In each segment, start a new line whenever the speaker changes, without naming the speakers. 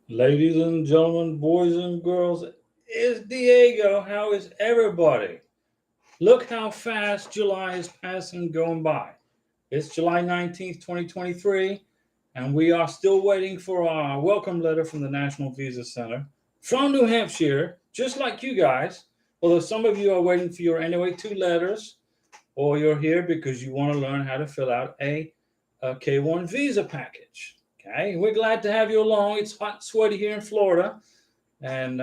Ladies and gentlemen, boys and girls, it's Diego. How is everybody? Look how fast July is passing going by. It's July 19th, 2023, and we are still waiting for our welcome letter from the National Visa Center from New Hampshire, just like you guys. Although some of you are waiting for your NOA2 letters, or you're here because you want to learn how to fill out a K1 visa package. Okay, we're glad to have you along. It's hot and sweaty here in Florida, and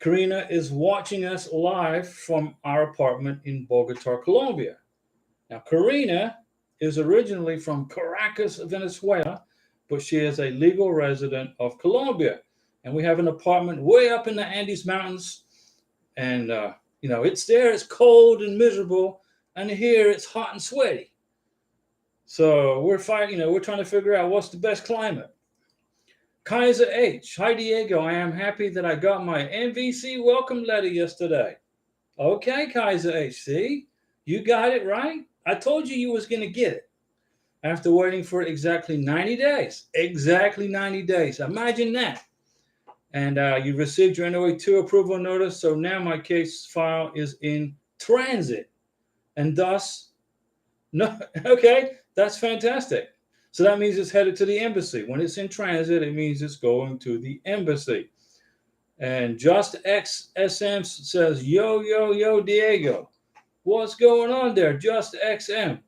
Karina is watching us live from our apartment in Bogota, Colombia. Now, Karina is originally from Caracas, Venezuela, but she is a legal resident of Colombia. And we have an apartment way up in the Andes Mountains. And, it's there, it's cold and miserable. And here it's hot and sweaty. So we're fighting, we're trying to figure out what's the best climate. Kaiser H. Hi, Diego. I am happy that I got my NVC welcome letter yesterday. Okay, Kaiser H. See, you got it right. I told you was going to get it after waiting for exactly 90 days. Exactly 90 days. Imagine that. And you received your NOA2 approval notice. So now my case file is in transit. And thus, no, okay, that's fantastic. So that means it's headed to the embassy. When it's in transit, it means it's going to the embassy. And Just XSM says, yo, Diego. What's going on there, Just XM?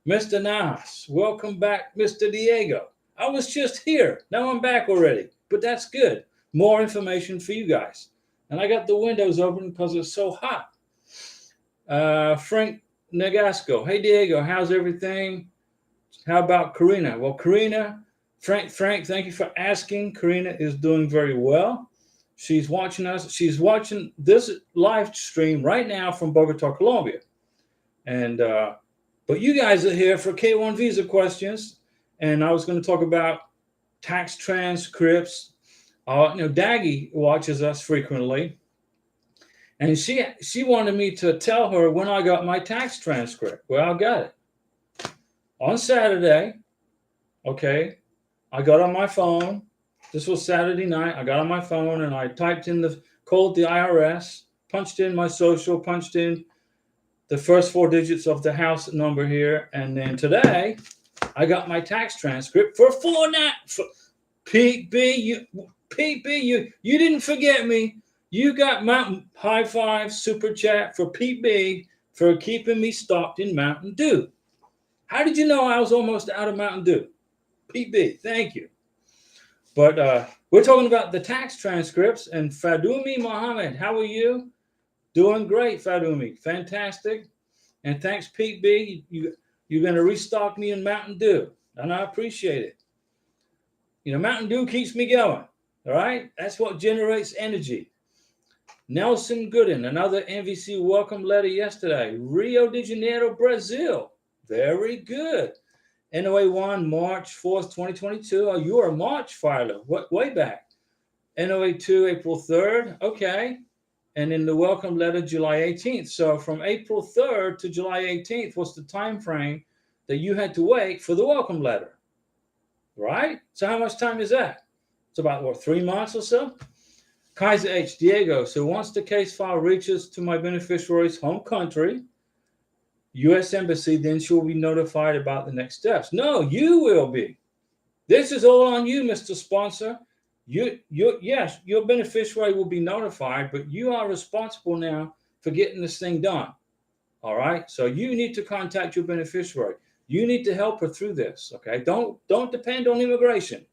Mr. Nas, welcome back, Mr. Diego. I was just here. Now I'm back already. But that's good. More information for you guys. And I got the windows open because it's so hot. Frank Negasco. Hey, Diego, how's everything? How about Karina? Well, Karina, Frank, thank you for asking. Karina is doing very well. She's watching us. She's watching this live stream right now from Bogota, Colombia. And but you guys are here for K1 visa questions, and I was going to talk about tax transcripts. Daggy watches us frequently, and she wanted me to tell her when I got my tax transcript. Well, I got it on Saturday. Okay, I got on my phone. This was Saturday night. I got on my phone and I called the IRS, punched in my social, punched in the first four digits of the house number here, and then today I got my tax transcript for Pete B. You didn't forget me. You got Mountain High Five Super Chat for Pete B for keeping me stocked in Mountain Dew. How did you know I was almost out of Mountain Dew? Pete B, thank you. But we're talking about the tax transcripts, and Fadumi Mohammed, how are you? Doing great, Fadumi. Fantastic. And thanks, Pete B. You're going to restock me in Mountain Dew, and I appreciate it. Mountain Dew keeps me going, all right? That's what generates energy. Nelson Gooden, another NVC welcome letter yesterday. Rio de Janeiro, Brazil. Very good. NOA1, March 4th, 2022. Oh, you are a March filer. Way back. NOA2, April 3rd. Okay. And in the welcome letter, July 18th. So from April 3rd to July 18th was the time frame that you had to wait for the welcome letter. Right? So how much time is that? It's about, 3 months or so? Kaiser H. Diego. So once the case file reaches to my beneficiary's home country, U.S. Embassy, then she'll be notified about the next steps. No, you will be. This is all on you, Mr. Sponsor. Yes, your beneficiary will be notified, but you are responsible now for getting this thing done. All right. So you need to contact your beneficiary. You need to help her through this. Okay. Don't depend on immigration.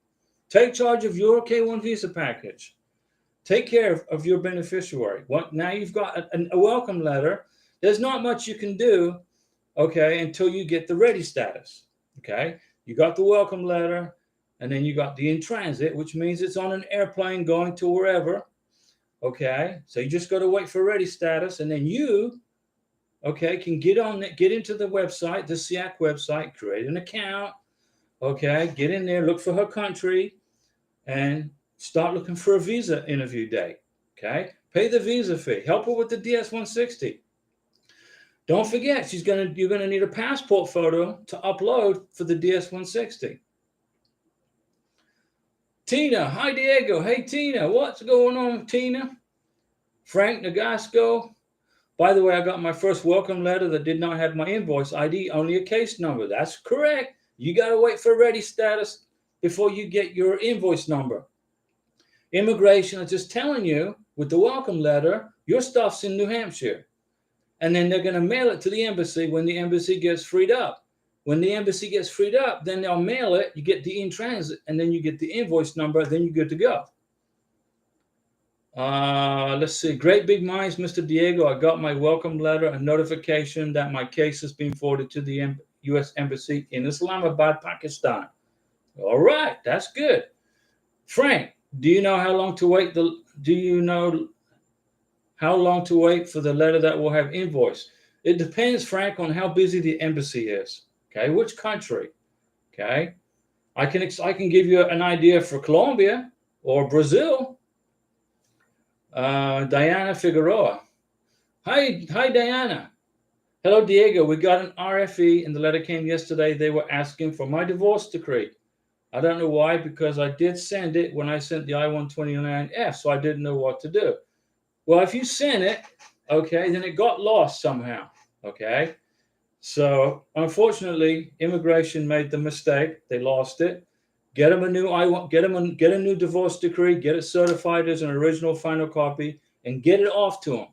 Take charge of your K1 visa package. Take care of your beneficiary. Now you've got a welcome letter. There's not much you can do, okay, until you get the ready status. Okay. You got the welcome letter. And then you got the in transit, which means it's on an airplane going to wherever. Okay. So you just got to wait for ready status. And then you, okay, can get into the website, the SIAC website, create an account. Okay. Get in there, look for her country, and start looking for a visa interview date. Okay. Pay the visa fee. Help her with the DS-160. Don't forget, you're going to need a passport photo to upload for the DS-160. Tina, hi Diego. Hey Tina, what's going on, Tina? Frank Nagasco. By the way, I got my first welcome letter that did not have my invoice ID, only a case number. That's correct. You got to wait for ready status before you get your invoice number. Immigration is just telling you with the welcome letter, your stuff's in New Hampshire. And then they're going to mail it to the embassy when the embassy gets freed up. When the embassy gets freed up, then they'll mail it. You get the in transit, and then you get the invoice number. Then you're good to go. Let's see. Great big minds, Mr. Diego. I got my welcome letter, a notification that my case has been forwarded to the U.S. Embassy in Islamabad, Pakistan. All right, that's good. Frank, do you know how long to wait? Do you know how long to wait for the letter that will have invoice? It depends, Frank, on how busy the embassy is. Okay, which country? Okay, I can give you an idea for Colombia or Brazil. Diana Figueroa. Hi, Diana. Hello, Diego. We got an RFE, and the letter came yesterday. They were asking for my divorce decree. I don't know why, because I did send it when I sent the I-129F, so I didn't know what to do. Well, if you sent it, okay, then it got lost somehow, okay? So, unfortunately, immigration made the mistake. They lost it. Get them a new divorce decree, get it certified as an original final copy, and get it off to them,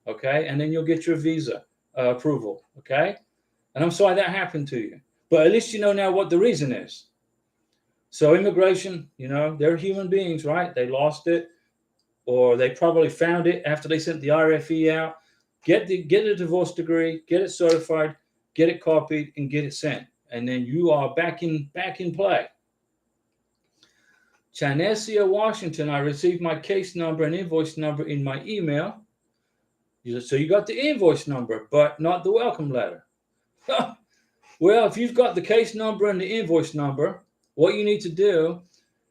okay? And then you'll get your visa approval, okay? And I'm sorry that happened to you. But at least you know now what the reason is. So immigration, they're human beings, right? They lost it, or they probably found it after they sent the RFE out. Get a divorce degree, get it certified, get it copied, and get it sent. And then you are back in play. Chanesia, Washington, I received my case number and invoice number in my email. So you got the invoice number, but not the welcome letter. Well, if you've got the case number and the invoice number, what you need to do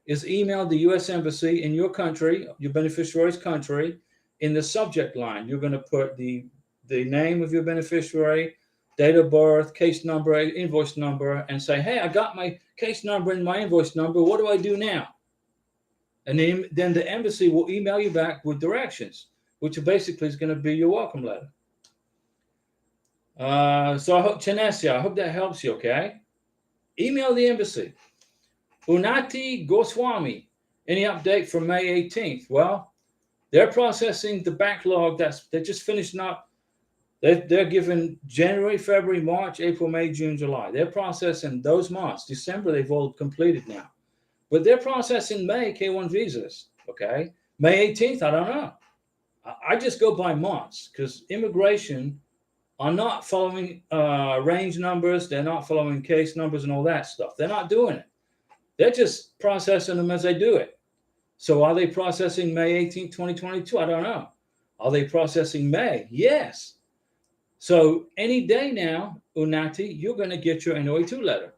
is email the U.S. Embassy in your country, your beneficiary's country. In the subject line, you're going to put the name of your beneficiary, date of birth, case number, invoice number, and say, hey, I got my case number and my invoice number. What do I do now? And then the embassy will email you back with directions, which basically is going to be your welcome letter. So I hope, Chanesia, I hope that helps you, okay? Email the embassy. Unati Goswami, any update from May 18th? Well, they're processing the backlog they're just finishing up. They're given January, February, March, April, May, June, July. They're processing those months. December, they've all completed now. But they're processing May K1 visas, okay? May 18th, I don't know. I just go by months because immigration are not following range numbers. They're not following case numbers and all that stuff. They're not doing it. They're just processing them as they do it. So are they processing May 18, 2022? I don't know. Are they processing May? Yes. So any day now, Unati, you're going to get your NOA2 letter.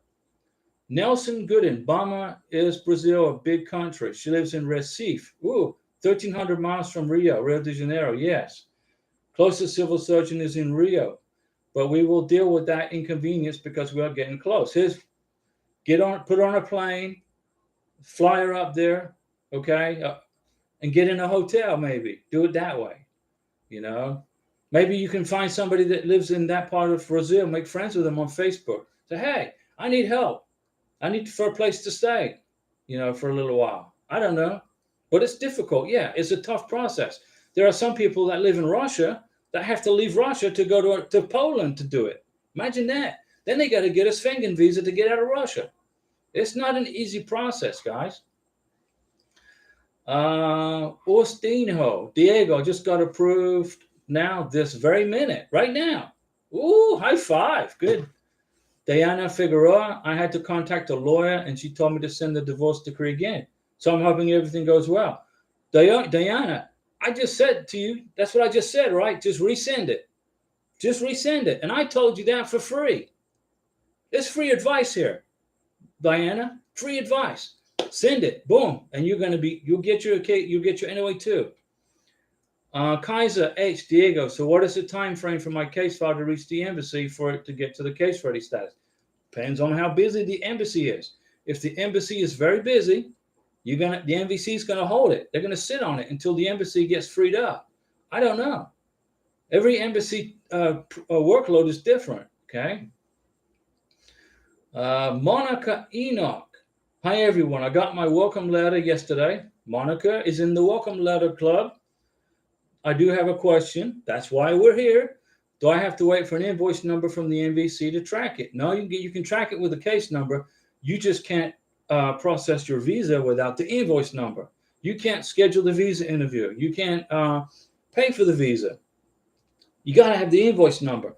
Nelson Gooden, Bama is Brazil, a big country. She lives in Recife. 1,300 miles from Rio de Janeiro. Yes. Closest civil surgeon is in Rio. But we will deal with that inconvenience because we are getting close. Put on a plane, fly her up there, okay, and get in a hotel maybe. Do it that way, Maybe you can find somebody that lives in that part of Brazil, make friends with them on Facebook. Say, hey, I need help. I need for a place to stay, for a little while. I don't know, but it's difficult. Yeah, it's a tough process. There are some people that live in Russia that have to leave Russia to go to Poland to do it. Imagine that. Then they got to get a Schengen visa to get out of Russia. It's not an easy process, guys. Ostinho, Diego just got approved now this very minute, right now. Ooh, high five. Good. Diana Figueroa, I had to contact a lawyer and she told me to send the divorce decree again. So I'm hoping everything goes well. Diana, I just said to you, that's what I just said, right? Just resend it. Just resend it. And I told you that for free. It's free advice here. Diana, free advice. Send it, boom, and you'll get your NOA too. Kaiser H. Diego. So what is the time frame for my case file to reach the embassy for it to get to the case ready status? Depends on how busy the embassy is. If the embassy is very busy, The NVC is going to hold it. They're going to sit on it until the embassy gets freed up. I don't know. Every embassy workload is different. Okay. Monica Enoch. Hi, everyone. I got my welcome letter yesterday. Monica is in the welcome letter club. I do have a question. That's why we're here. Do I have to wait for an invoice number from the NVC to track it? No, you can track it with a case number. You just can't process your visa without the invoice number. You can't schedule the visa interview. You can't pay for the visa. You got to have the invoice number.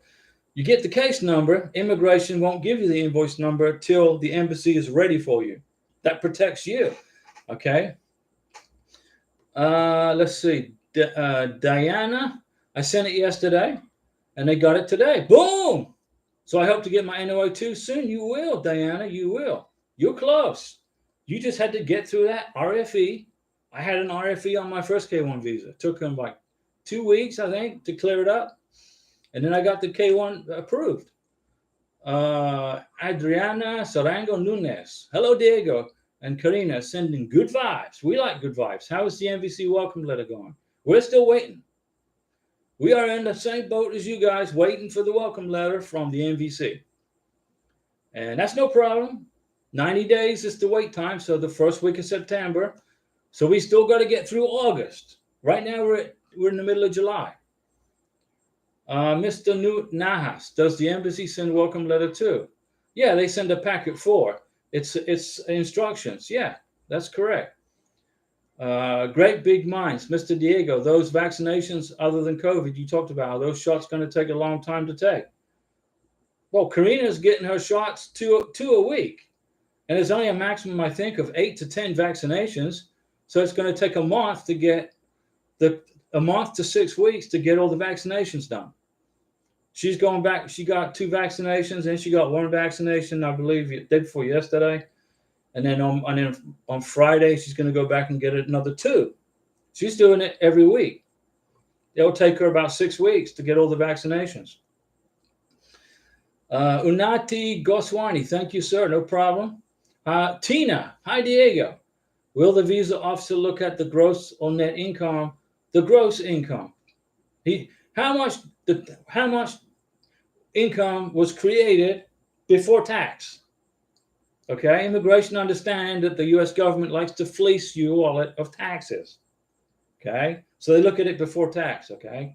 You get the case number, immigration won't give you the invoice number till the embassy is ready for you. That protects you. Okay. Let's see. Diana, I sent it yesterday and they got it today. Boom. So I hope to get my NOA too soon. You will, Diana, you will. You're close. You just had to get through that RFE. I had an RFE on my first K1 visa. It took them like 2 weeks, I think, to clear it up. And then I got the K1 approved. Adriana Sarango Nunes. Hello, Diego and Karina, sending good vibes. We like good vibes. How is the NVC welcome letter going? We're still waiting. We are in the same boat as you guys, waiting for the welcome letter from the NVC. And that's no problem. 90 days is the wait time, so the first week of September. So we still got to get through August. Right now we're in the middle of July. Mr. Newt Nahas, does the embassy send welcome letter too? Yeah, they send a packet 4. It's instructions. Yeah, that's correct. Great big minds. Mr. Diego, those vaccinations other than COVID you talked about, are those shots going to take a long time to take? Well, Karina's getting her shots two a week. And there's only a maximum, I think, of 8 to 10 vaccinations. So it's going to take a month to get a month to 6 weeks to get all the vaccinations done. She's going back. She got 2 vaccinations and she got 1 vaccination, I believe, the day before yesterday. And then on Friday, she's going to go back and get another 2. She's doing it every week. It'll take her about 6 weeks to get all the vaccinations. Unati Goswani, thank you, sir. No problem. Tina, hi, Diego. Will the visa officer look at the gross or net income? The gross income. How much income was created before tax? Okay, immigration understand that the U.S. government likes to fleece you all of taxes. Okay, so they look at it before tax. Okay,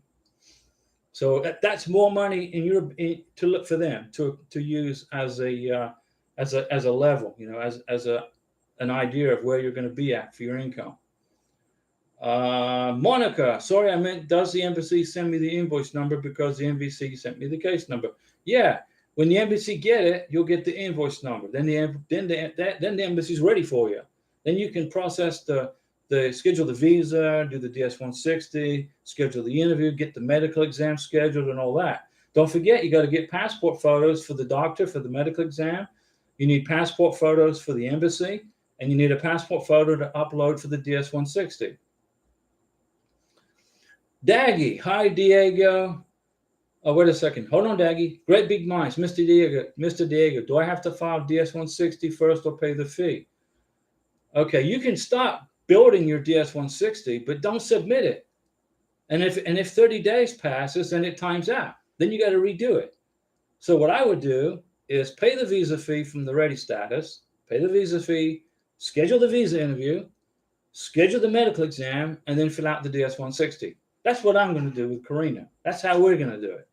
so that's more money to look for them to use as a level, as an idea of where you're going to be at for your income. Monica, sorry, I meant, does the embassy send me the invoice number because the NVC sent me the case number? Yeah, when the embassy get it, you'll get the invoice number. Then the embassy's ready for you. Then you can process the schedule the visa, do the DS-160, schedule the interview, get the medical exam scheduled, and all that. Don't forget, you got to get passport photos for the doctor for the medical exam. You need passport photos for the embassy, and you need a passport photo to upload for the DS-160. Daggy, hi, Diego. Oh, wait a second. Hold on, Daggy. Great big minds. Mr. Diego, do I have to file DS-160 first or pay the fee? Okay, you can stop building your DS-160, but don't submit it. And if 30 days passes, then it times out. Then you got to redo it. So what I would do is pay the visa fee from the ready status, pay the visa fee, schedule the visa interview, schedule the medical exam, and then fill out the DS-160. That's what I'm going to do with Karina. That's how we're going to do it.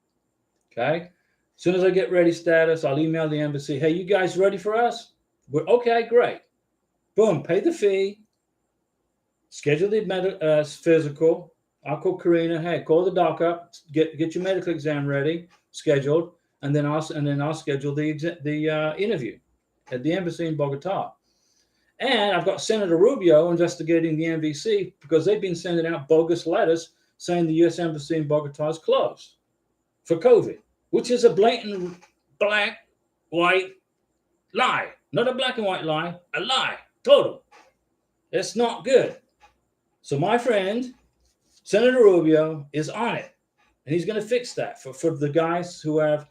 Okay? As soon as I get ready status, I'll email the embassy. Hey, you guys ready for us? We're okay, great. Boom, pay the fee, schedule the physical. I'll call Karina. Hey, call the doc up, get your medical exam ready, scheduled, and then I'll schedule the interview at the embassy in Bogota. And I've got Senator Rubio investigating the NVC because they've been sending out bogus letters saying the U.S. Embassy in Bogota is closed for COVID, which is a blatant black, white lie. Not a black and white lie, a lie, total. It's not good. So my friend, Senator Rubio, is on it, and he's going to fix that for the guys who have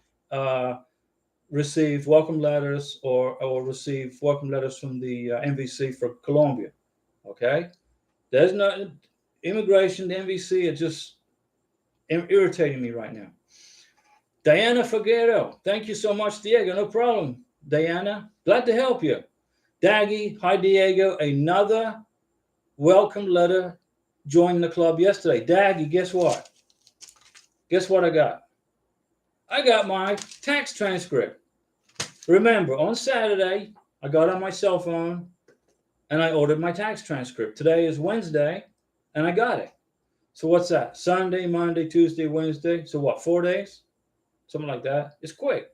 received welcome letters or received welcome letters from the NVC for Colombia. Okay? There's no immigration, the MVC are just irritating me right now. Diana Figueroa, thank you so much, Diego. No problem, Diana. Glad to help you. Daggy, hi, Diego. Another welcome letter joined the club yesterday. Daggy, guess what? Guess what I got? I got my tax transcript. Remember, on Saturday, I got on my cell phone and I ordered my tax transcript. Today is Wednesday, and I got it. So what's that? Sunday, Monday, Tuesday, Wednesday. So what, 4 days? Something like that. It's quick.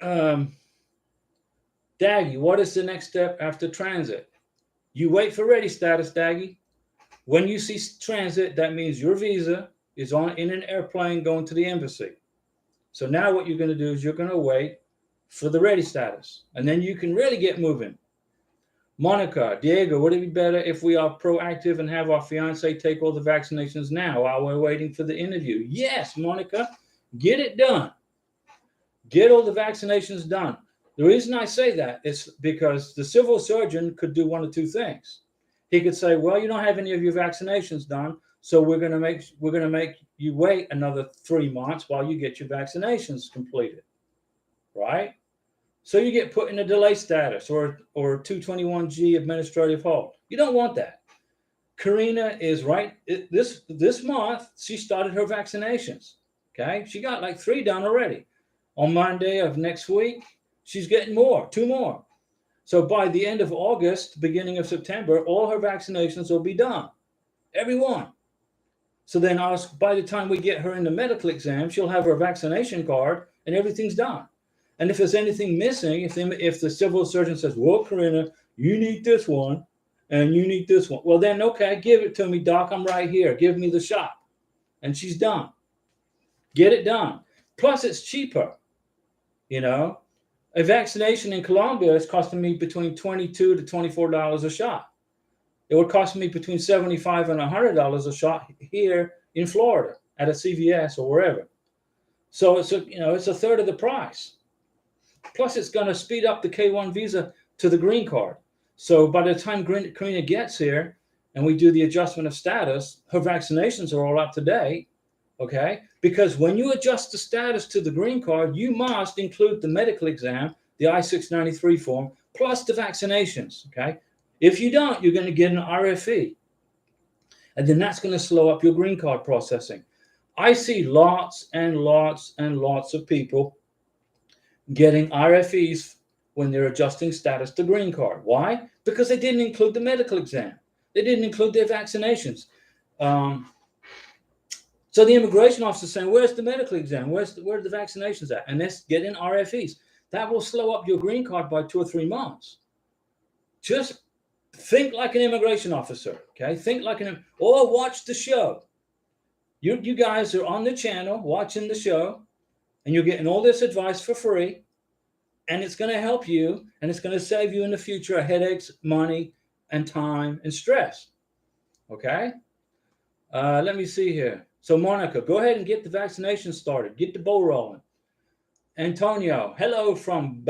Daggy, what is the next step after transit? You wait for ready status, Daggy. When you see transit, that means your visa is in an airplane going to the embassy. So now what you're going to do is you're going to wait for the ready status, and then you can really get moving. Monica, Diego, would it be better if we are proactive and have our fiance take all the vaccinations now while we're waiting for the interview? Yes, Monica, get it done. Get all the vaccinations done. The reason I say that is because the civil surgeon could do one of two things. He could say, well, you don't have any of your vaccinations done, so we're going to make you wait another 3 months while you get your vaccinations completed, right? So you get put in a delay status or 221G administrative hold. You don't want that. Karina is right. This month, she started her vaccinations. Okay. She got like 3 done already. On Monday of next week, she's getting more, 2 more. So by the end of August, beginning of September, all her vaccinations will be done. Every one. So then by the time we get her in the medical exam, she'll have her vaccination card and everything's done. And if there's anything missing, if the civil surgeon says, well, Karina, you need this one and you need this one. Well, then, okay, give it to me, doc. I'm right here. Give me the shot. And she's done. Get it done. Plus, it's cheaper. You know, a vaccination in Colombia is costing me between $22 to $24 a shot. It would cost me between $75 and $100 a shot here in Florida at a CVS or wherever. So it's a third of the price. Plus, it's going to speed up the K-1 visa to the green card. So by the time Karina gets here and we do the adjustment of status, her vaccinations are all up to date, okay? Because when you adjust the status to the green card, you must include the medical exam, the I-693 form, plus the vaccinations, okay? If you don't, you're going to get an RFE. And then that's going to slow up your green card processing. I see lots and lots and lots of people getting RFEs when they're adjusting status to green card. Why? Because they didn't include the medical exam. They didn't include their vaccinations. So the immigration officer is saying, where's the medical exam? Where are the vaccinations at? And let's get in RFEs. That will slow up your green card by 2 or 3 months. Just think like an immigration officer, okay? Think like or watch the show. You guys are on the channel watching the show, and you're getting all this advice for free, and it's going to help you, and it's going to save you in the future headaches, money, and time and stress. Okay? Let me see here. So, Monica, go ahead and get the vaccination started. Get the ball rolling. Antonio, hello from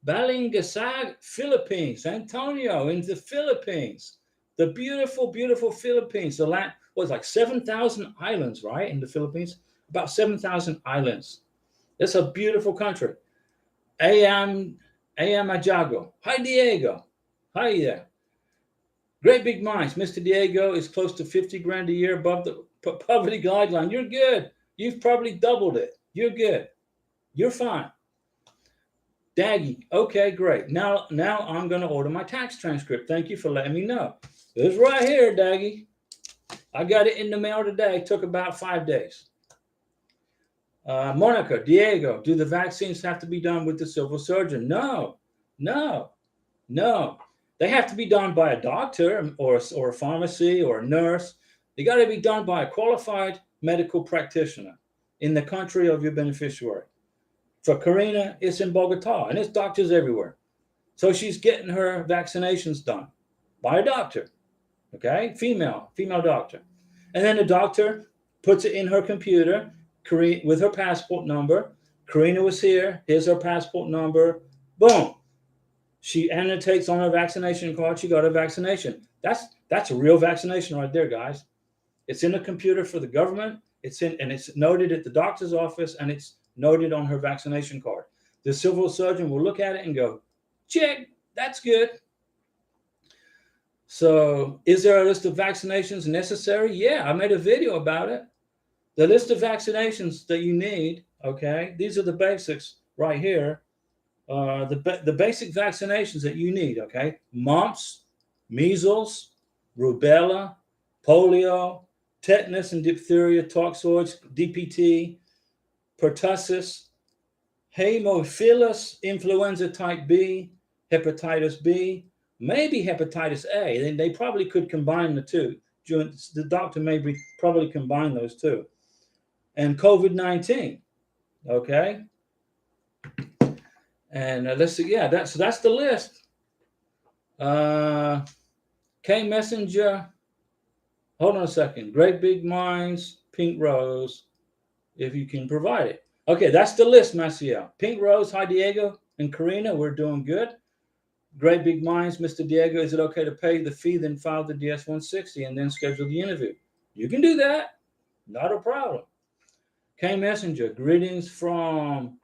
Balingasag, Philippines. Antonio in the Philippines. The beautiful, beautiful Philippines. The land was like 7,000 islands, right? In the Philippines, about 7,000 islands. It's a beautiful country. Ayam Ajago. Hi, Diego. Hi there. Great big minds. Mr. Diego is close to 50 grand a year above the poverty guideline. You're good. You've probably doubled it. You're good. You're fine. Daggy. Okay, great. Now I'm going to order my tax transcript. Thank you for letting me know. It's right here, Daggy. I got it in the mail today. It took about 5 days. Monica, Diego, do the vaccines have to be done with the civil surgeon? No. They have to be done by a doctor or a pharmacy or a nurse. They got to be done by a qualified medical practitioner in the country of your beneficiary. For Karina, it's in Bogota, and it's doctors everywhere. So she's getting her vaccinations done by a doctor, okay? Female doctor. And then the doctor puts it in her computer with her passport number. Karina was here. Here's her passport number. Boom. She annotates on her vaccination card she got a vaccination. That's a real vaccination right there, guys. It's in the computer for the government. It's noted at the doctor's office, and it's noted on her vaccination card. The civil surgeon will look at it and go, check, that's good. So is there a list of vaccinations necessary? Yeah, I made a video about it. The list of vaccinations that you need, okay, these are the basics right here. The basic vaccinations that you need, okay? Mumps, measles, rubella, polio, tetanus and diphtheria, toxoids, DPT, pertussis, Haemophilus influenza type B, hepatitis B, maybe hepatitis A. Then they probably could combine the two. The doctor maybe probably combine those two. And COVID-19, okay? And let's see, yeah, that's the list. K Messenger, hold on a second. Great Big Minds, Pink Rose, if you can provide it. Okay, that's the list, Maciel. Pink Rose, hi Diego and Karina, we're doing good. Great Big Minds, Mr. Diego, is it okay to pay the fee, then file the DS-160 and then schedule the interview? You can do that, not a problem. K Messenger, greetings from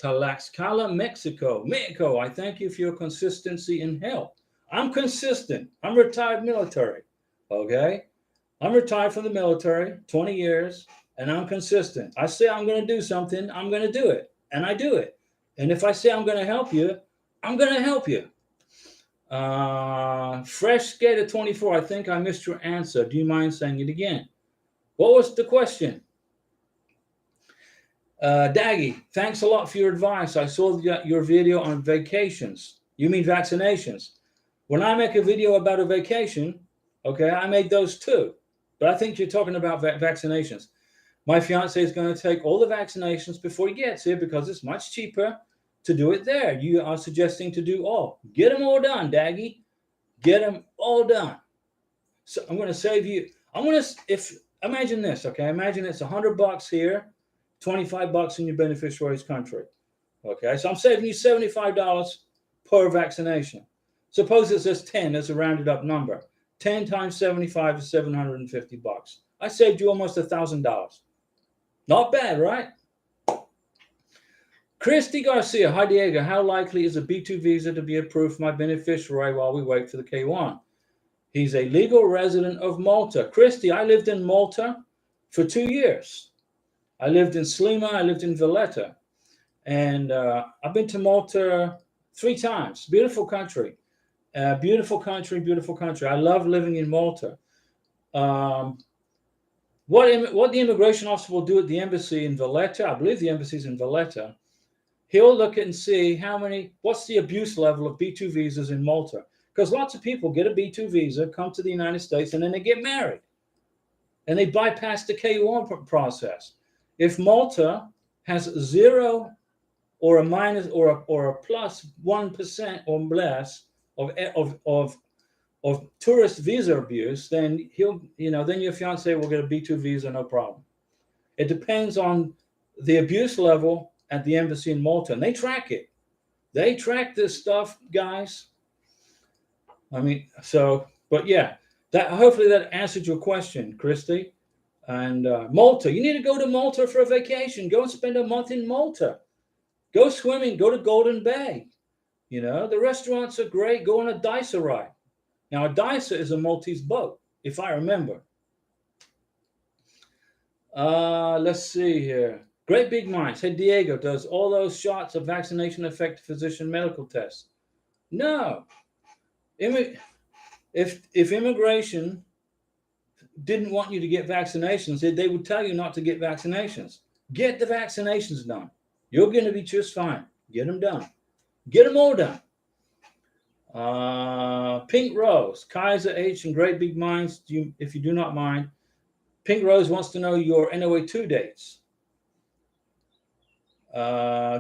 Tlaxcala, Mexico. Mexico, I thank you for your consistency and help. I'm consistent. I'm retired military, okay? I'm retired from the military, 20 years, and I'm consistent. I say I'm going to do something, I'm going to do it, and I do it. And if I say I'm going to help you, I'm going to help you. Fresh Skater 24, I think I missed your answer. Do you mind saying it again? What was the question? Daggy, thanks a lot for your advice. I saw your video on vacations. You mean vaccinations. When I make a video about a vacation, okay, I make those too. But I think you're talking about vaccinations. My fiance is going to take all the vaccinations before he gets here because it's much cheaper to do it there. You are suggesting to do all. Get them all done, Daggy. Get them all done. So I'm going to save you. Imagine this, okay? Imagine it's $100 here, $25 in your beneficiary's country. Okay, so I'm saving you $75 per vaccination. Suppose it says 10 as a rounded up number. 10 times 75 is $750. I saved you almost $1,000. Not bad, right? Christy Garcia, hi Diego, how likely is a B2 visa to be approved for my beneficiary while we wait for the K1? He's a legal resident of Malta. Christy, I lived in Malta for 2 years. I lived in Slima, I lived in Valletta. And I've been to Malta 3 times. Beautiful country. Beautiful country, beautiful country. I love living in Malta. What the immigration officer will do at the embassy in Valletta, I believe the embassy is in Valletta, he'll look at and see what's the abuse level of B2 visas in Malta. Because lots of people get a B2 visa, come to the United States, and then they get married. And they bypass the K1 process. If Malta has 0 or a minus or a plus 1% or less of tourist visa abuse, then then your fiance will get a B2 visa, no problem. It depends on the abuse level at the embassy in Malta, and they track it. They track this stuff, guys. I mean, but yeah, hopefully that answered your question, Christy. And Malta, you need to go to Malta for a vacation. Go and spend a month in Malta. Go swimming. Go to Golden Bay. The restaurants are great. Go on a Dysa ride. Now, a Dysa is a Maltese boat, if I remember. Let's see here. Great Big Minds. Hey, Diego, does all those shots of vaccination affect physician medical tests? No. If immigration didn't want you to get vaccinations, they would tell you not to get vaccinations. Get the vaccinations done. You're going to be just fine. Get them done. Get them all done. Pink Rose, Kaiser H, and Great Big Minds, if you do not mind. Pink Rose wants to know your NOA2 dates.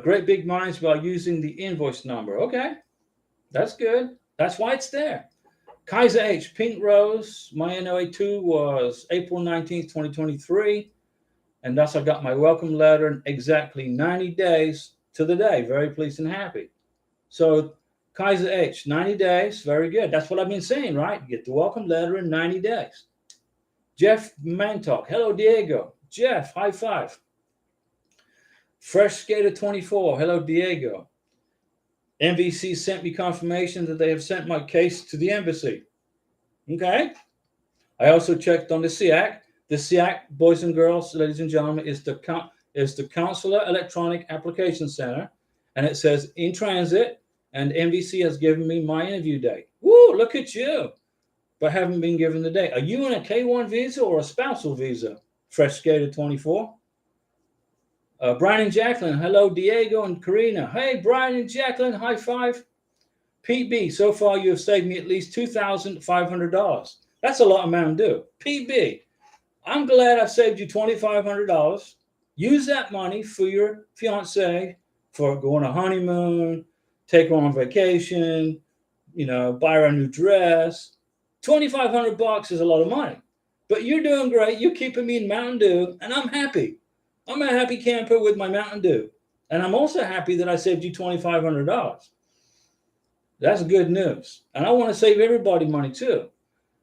Great Big Minds while using the invoice number. Okay, that's good. That's why it's there. Kaiser H, Pink Rose, my NOA2 was April 19th, 2023. And thus I got my welcome letter in exactly 90 days to the day. Very pleased and happy. So Kaiser H, 90 days. Very good. That's what I've been saying, right? You get the welcome letter in 90 days. Jeff Mantok. Hello, Diego. Jeff, high five. Fresh Skater 24. Hello, Diego. MVC sent me confirmation that they have sent my case to the embassy. Okay. I also checked on the SEAC. The SEAC, boys and girls, ladies and gentlemen, is the Consular Electronic Application Center. And it says in transit, and MVC has given me my interview date. Woo, look at you. But haven't been given the date. Are you on a K1 visa or a spousal visa? Fresh Skater 24. Brian and Jacqueline. Hello, Diego and Karina. Hey, Brian and Jacqueline. High five. PB, so far you have saved me at least $2,500. That's a lot of Mountain Dew. PB, I'm glad I've saved you $2,500. Use that money for your fiance, for going on a honeymoon, take her on vacation, buy her a new dress. $2,500 is a lot of money. But you're doing great. You're keeping me in Mountain Dew, and I'm happy. I'm a happy camper with my Mountain Dew. And I'm also happy that I saved you $2,500. That's good news. And I want to save everybody money too.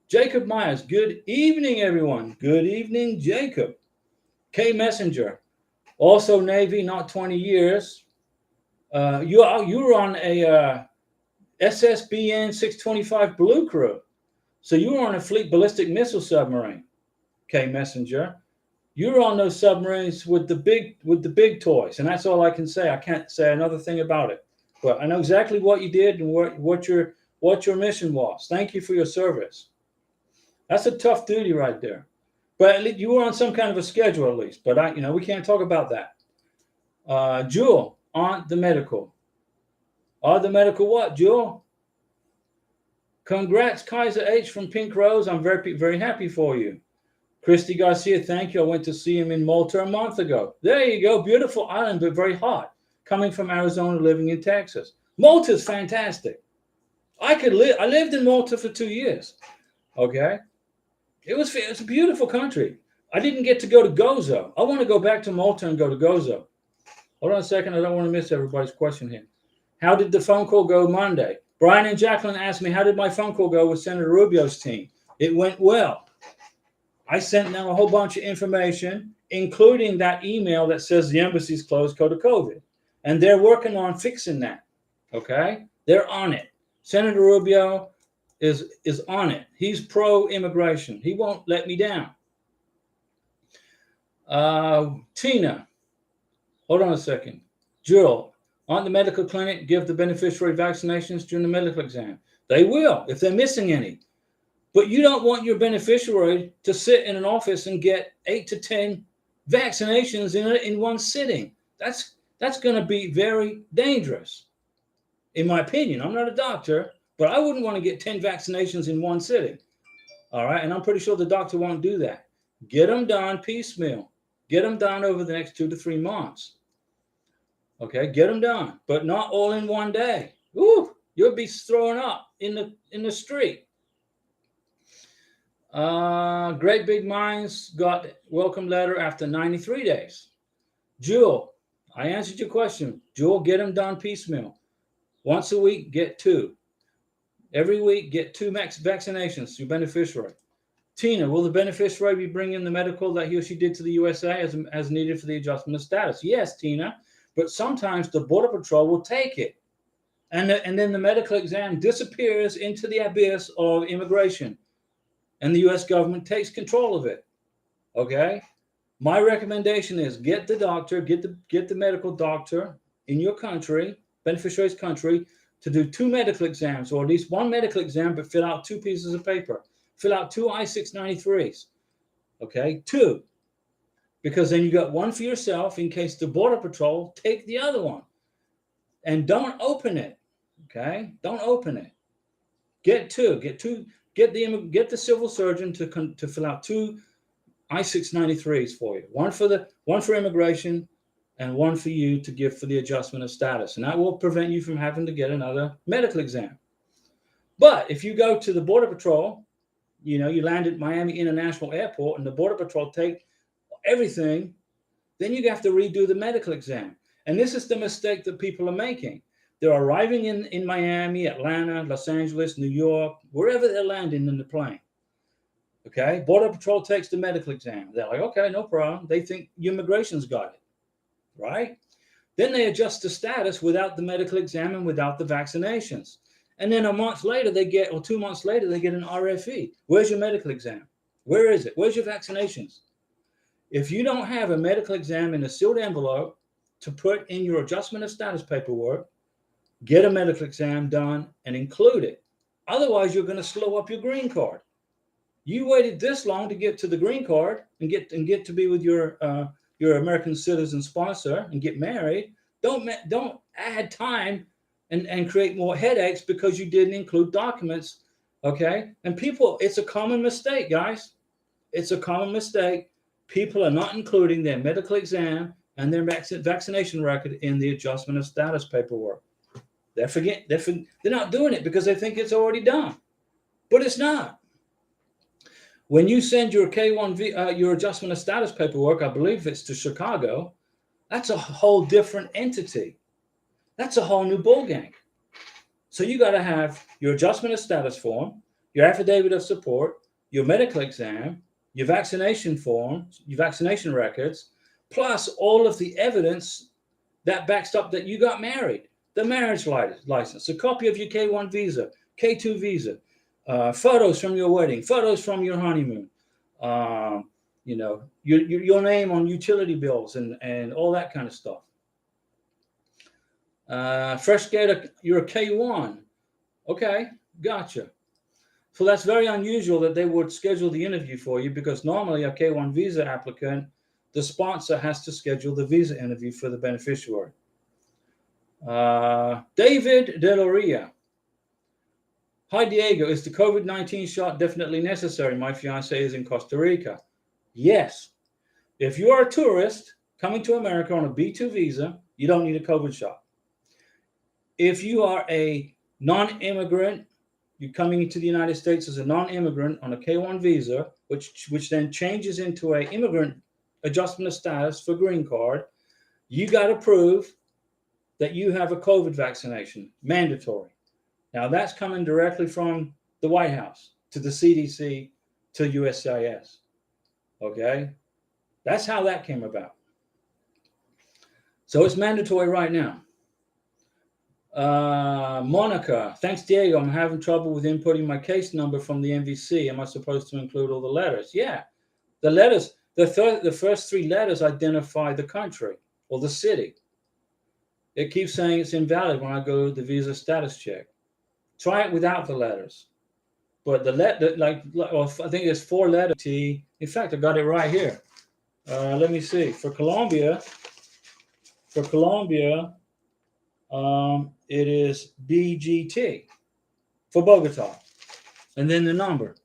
Jacob Myers, good evening, everyone. Good evening, Jacob. K Messenger, also Navy, not 20 years. You were on a SSBN 625 Blue Crew. So you were on a Fleet Ballistic Missile submarine, K Messenger. You were on those submarines with the big toys, and that's all I can say. I can't say another thing about it. But I know exactly what you did and what your mission was. Thank you for your service. That's a tough duty right there. But you were on some kind of a schedule at least. But we can't talk about that. Jewel, on the medical. On the medical what, Jewel? Congrats, Kaiser H from Pink Rose. I'm very, very happy for you. Christy Garcia, thank you. I went to see him in Malta a month ago. There you go. Beautiful island, but very hot. Coming from Arizona, living in Texas. Malta's fantastic. I lived in Malta for 2 years. Okay. It's a beautiful country. I didn't get to go to Gozo. I want to go back to Malta and go to Gozo. Hold on a second. I don't want to miss everybody's question here. How did the phone call go Monday? Brian and Jacqueline asked me, how did my phone call go with Senator Rubio's team? It went well. I sent them a whole bunch of information, including that email that says the embassy's closed because of COVID. And they're working on fixing that. Okay? They're on it. Senator Rubio is on it. He's pro-immigration. He won't let me down. Tina, hold on a second. Jewel, on the medical clinic, give the beneficiary vaccinations during the medical exam. They will, if they're missing any. But you don't want your beneficiary to sit in an office and get 8 to 10 vaccinations in one sitting. That's going to be very dangerous, in my opinion. I'm not a doctor, but I wouldn't want to get 10 vaccinations in one sitting. All right, and I'm pretty sure the doctor won't do that. Get them done piecemeal. Get them done over the next 2 to 3 months. Okay, get them done, but not all in one day. Ooh, you'll be throwing up in the street. Great Big Minds got welcome letter after 93 days. Jewel, I answered your question. Jewel, get them done piecemeal. Once a week, get 2. Every week, get 2 vaccinations to your beneficiary. Tina, will the beneficiary be bringing the medical that he or she did to the USA as needed for the adjustment of status? Yes, Tina, but sometimes the Border Patrol will take it. And then the medical exam disappears into the abyss of immigration. And the U.S. government takes control of it. Okay? My recommendation is get the doctor, get the medical doctor in your country, beneficiary's country, to do 2 medical exams, or at least 1 medical exam, but fill out 2 pieces of paper. Fill out 2 I-693s. Okay? 2. Because then you got 1 for yourself in case the Border Patrol take the other one. And don't open it. Okay? Don't open it. Get 2. Get the civil surgeon to fill out 2 I-693s for you. One for immigration, and 1 for you to give for the adjustment of status. And that will prevent you from having to get another medical exam. But if you go to the Border Patrol, you land at Miami International Airport and the Border Patrol take everything, then you have to redo the medical exam. And this is the mistake that people are making. They're arriving in Miami, Atlanta, Los Angeles, New York, wherever they're landing in the plane. Okay, Border Patrol takes the medical exam. They're like, okay, no problem. They think immigration's got it, right? Then they adjust the status without the medical exam and without the vaccinations. And then a month later, or 2 months later, they get an RFE. Where's your medical exam? Where is it? Where's your vaccinations? If you don't have a medical exam in a sealed envelope to put in your adjustment of status paperwork, get a medical exam done and include it. Otherwise, you're going to slow up your green card. You waited this long to get to the green card and get to be with your American citizen sponsor and get married. Don't add time and create more headaches because you didn't include documents. Okay, and people, it's a common mistake, guys. It's a common mistake. People are not including their medical exam and their vaccination record in the adjustment of status paperwork. They're not doing it because they think it's already done, but it's not. When you send your K1V, your adjustment of status paperwork, I believe it's to Chicago, that's a whole different entity. That's a whole new ballgame. So you got to have your adjustment of status form, your affidavit of support, your medical exam, your vaccination form, your vaccination records, plus all of the evidence that backs up that you got married, the marriage license, a copy of your K1 visa, K2 visa, photos from your wedding, photos from your honeymoon, your name on utility bills and all that kind of stuff. Fresh data, you're a K1. Okay, gotcha. So that's very unusual that they would schedule the interview for you because normally a K1 visa applicant, the sponsor has to schedule the visa interview for the beneficiary. David De Loria. Hi, Diego. Is the COVID-19 shot definitely necessary? My fiance is in Costa Rica. Yes. If you are a tourist coming to America on a B2 visa, you don't need a COVID shot. If you are a non-immigrant, you're coming into the United States as a non-immigrant on a K1 visa, which then changes into an immigrant adjustment of status for green card, you got to prove that you have a COVID vaccination, mandatory. Now, that's coming directly from the White House to the CDC to USCIS. Okay? That's how that came about. So it's mandatory right now. Monica, thanks, Diego. I'm having trouble with inputting my case number from the MVC. Am I supposed to include all the letters? Yeah. The letters, the first three letters identify the country or the city. It keeps saying it's invalid when I go to the visa status check. Try it without the letters. But the letter, I think it's 4 letters. T. In fact, I got it right here. Let me see. For Colombia, it is BGT for Bogota, and then the number.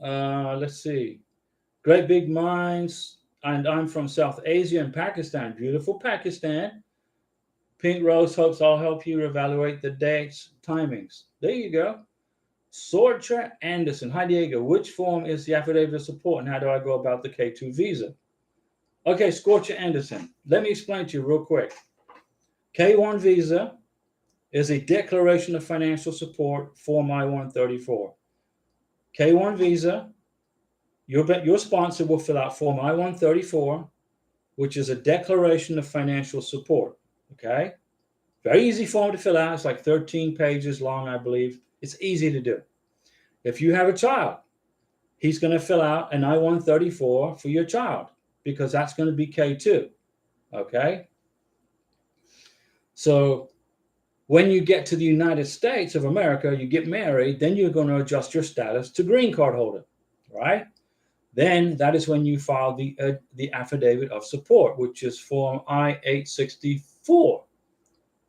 Let's see. Great big minds, and I'm from South Asia and Pakistan. Beautiful Pakistan. Pink Rose hopes I'll help you evaluate the dates, timings. There you go. Sorcha Anderson. Hi, Diego. Which form is the affidavit of support, and how do I go about the K2 visa? Okay, Scorcha Anderson. Let me explain to you real quick. K1 visa is a declaration of financial support, Form I-134. K1 visa, your sponsor will fill out Form I-134, which is a declaration of financial support. Okay? Very easy form to fill out. It's like 13 pages long, I believe. It's easy to do. If you have a child, he's going to fill out an I-134 for your child because that's going to be K2. Okay? So when you get to the United States of America, you get married, then you're going to adjust your status to green card holder, right? Then that is when you file the affidavit of support, which is Form I-864.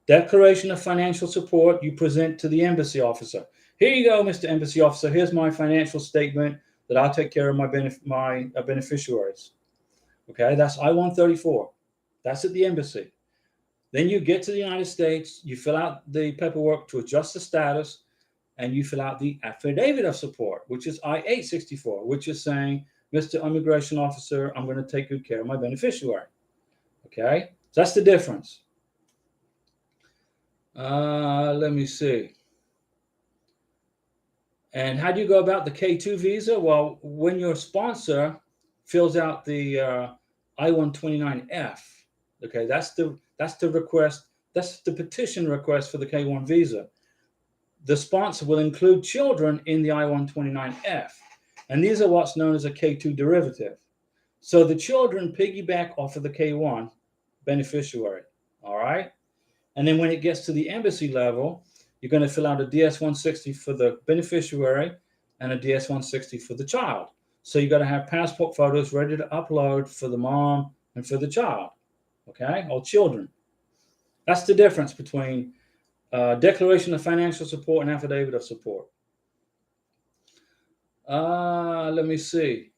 Declaration of financial support you present to the embassy officer. Here you go, Mr. Embassy Officer. Here's my financial statement that I'll take care of my beneficiaries. Okay, that's I-134. That's at the embassy. Then you get to the United States, you fill out the paperwork to adjust the status, and you fill out the affidavit of support, which is I-864, which is saying, Mr. Immigration Officer, I'm going to take good care of my beneficiary. Okay, so that's the difference. Let me see. And how do you go about the K2 visa? Well, when your sponsor fills out the I-129F, okay, that's the request, that's the petition request for the K1 visa. The sponsor will include children in the I-129F, and these are what's known as a K2 derivative. So the children piggyback off of the K1 beneficiary, all right? And then when it gets to the embassy level, you're going to fill out a DS-160 for the beneficiary and a DS-160 for the child. So you got to have passport photos ready to upload for the mom and for the child, okay, or children. That's the difference between declaration of financial support and affidavit of support. Let me see.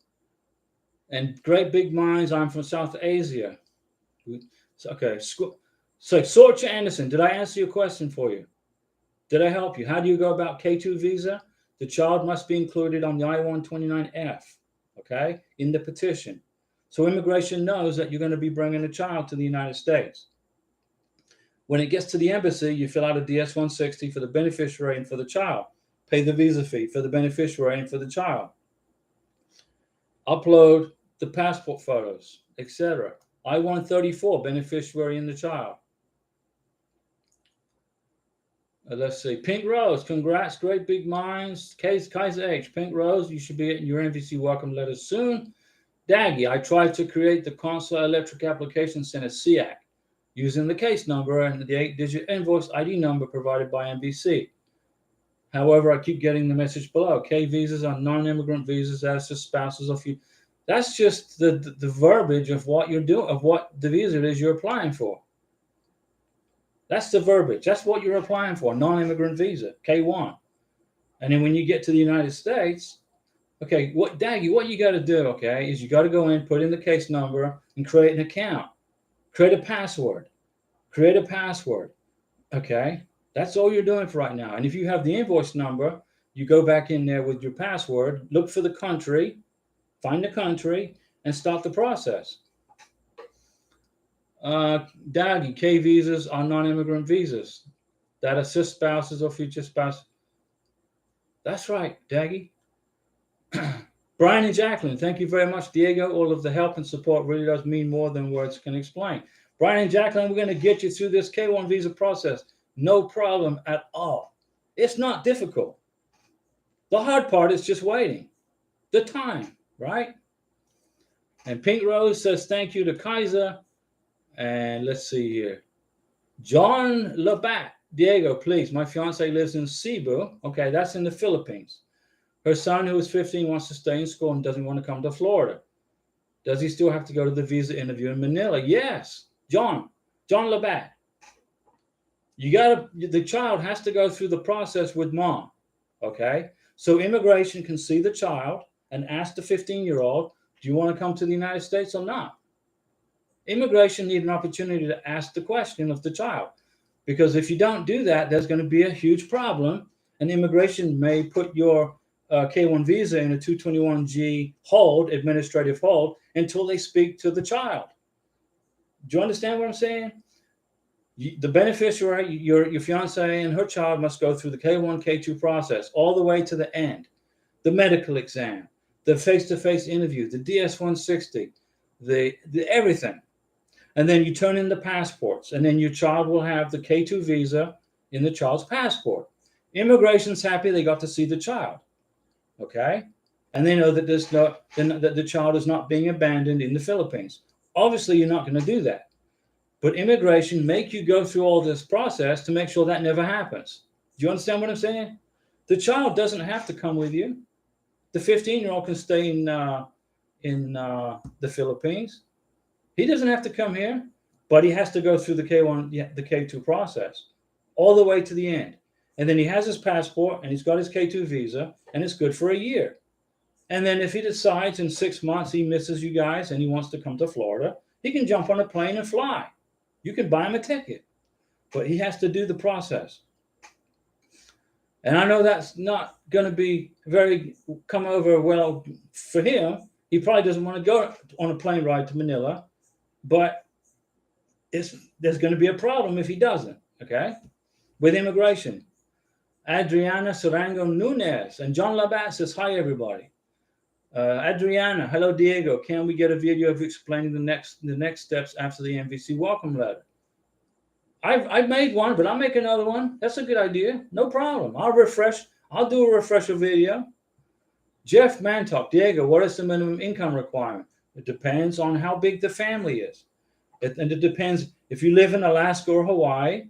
And great big minds, I'm from South Asia. Okay, so Sorcha Anderson, did I answer your question for you? Did I help you? How do you go about K2 visa? The child must be included on the I-129F, okay, in the petition. So immigration knows that you're going to be bringing a child to the United States. When it gets to the embassy, you fill out a DS-160 for the beneficiary and for the child. Pay the visa fee for the beneficiary and for the child. Upload the passport photos, etc. I-134, beneficiary and the child. Let's see. Pink Rose, congrats, great big minds. Kaiser H, Pink Rose, you should be getting your NVC welcome letter soon. Daggy, I tried to create the Consular Electric Application Center, SEAC, using the case number and the 8-digit invoice ID number provided by NVC. However, I keep getting the message below. K visas are non-immigrant visas as to spouses of you. That's just the verbiage of what you're doing, of what the visa is you're applying for. That's the verbiage. That's what you're applying for, non-immigrant visa, K1. And then when you get to the United States, okay, what you got to do, okay, is you got to go in, put in the case number, and create an account. Create a password. Okay? That's all you're doing for right now. And if you have the invoice number, you go back in there with your password, look for the country, find the country, and start the process. Daggy, K visas are non-immigrant visas that assist spouses or future spouses. That's right, Daggy. Brian and Jacqueline, thank you very much, Diego. All of the help and support really does mean more than words can explain. Brian and Jacqueline, we're going to get you through this K1 visa process. No problem at all. It's not difficult. The hard part is just waiting. The time, right? And Pink Rose says thank you to Kaiser. And let's see here. John Labat. Diego, please. My fiance lives in Cebu. Okay, that's in the Philippines. Her son, who is 15, wants to stay in school and doesn't want to come to Florida. Does he still have to go to the visa interview in Manila? Yes. John Labat. The child has to go through the process with mom. Okay? So immigration can see the child and ask the 15-year-old, do you want to come to the United States or not? Immigration need an opportunity to ask the question of the child. Because if you don't do that, there's going to be a huge problem. And immigration may put your K1 visa in a 221G hold, administrative hold, until they speak to the child. Do you understand what I'm saying? The beneficiary, your fiance and her child must go through the K1, K2 process all the way to the end. The medical exam, the face-to-face interview, the DS-160, the everything. And then you turn in the passports, and then your child will have the K2 visa in the child's passport. Immigration's happy they got to see the child, okay? And they know that that the child is not being abandoned in the Philippines. Obviously, you're not going to do that. But immigration make you go through all this process to make sure that never happens. Do you understand what I'm saying? The child doesn't have to come with you. The 15-year-old can stay in the Philippines. He doesn't have to come here, but he has to go through the K1, the K2 process, all the way to the end. And then he has his passport and he's got his K2 visa, and it's good for a year. And then if he decides in 6 months he misses you guys and he wants to come to Florida, he can jump on a plane and fly. You can buy him a ticket, but he has to do the process. And I know that's not going to be come over well for him. He probably doesn't want to go on a plane ride to Manila, but there's going to be a problem if he doesn't, okay? with immigration. Adriana Sarango Nunez and John Labat says, hi, everybody. Adriana, hello, Diego. Can we get a video of explaining the next steps after the MVC welcome letter? I've made one, but I'll make another one. That's a good idea. No problem. I'll do a refresher video. Jeff Mantok, Diego, what is the minimum income requirement? It depends on how big the family is. And it depends. If you live in Alaska or Hawaii,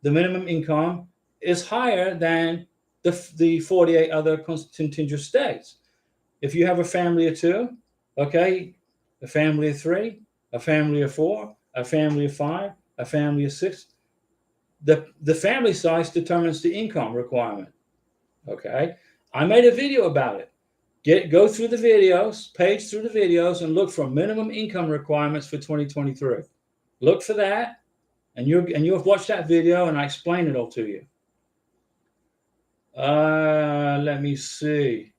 the minimum income is higher than the 48 other contiguous states. If you have a family of two, okay, a family of three, a family of four, a family of five, a family of six, the family size determines the income requirement. Okay, I made a video about it. Go through the videos, page through the videos, and look for minimum income requirements for 2023. Look for that, and you'll watch that video, and I explain it all to you. Let me see.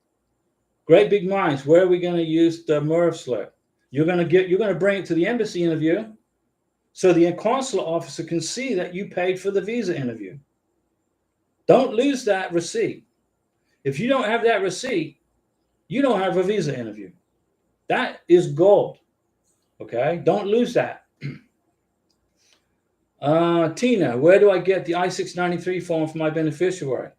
Great big minds. Where are we going to use the MERV slip? You're going to bring it to the embassy interview, so the consular officer can see that you paid for the visa interview. Don't lose that receipt. If you don't have that receipt, you don't have a visa interview. That is gold. Okay? Don't lose that. Tina, where do I get the I-693 form for my beneficiary?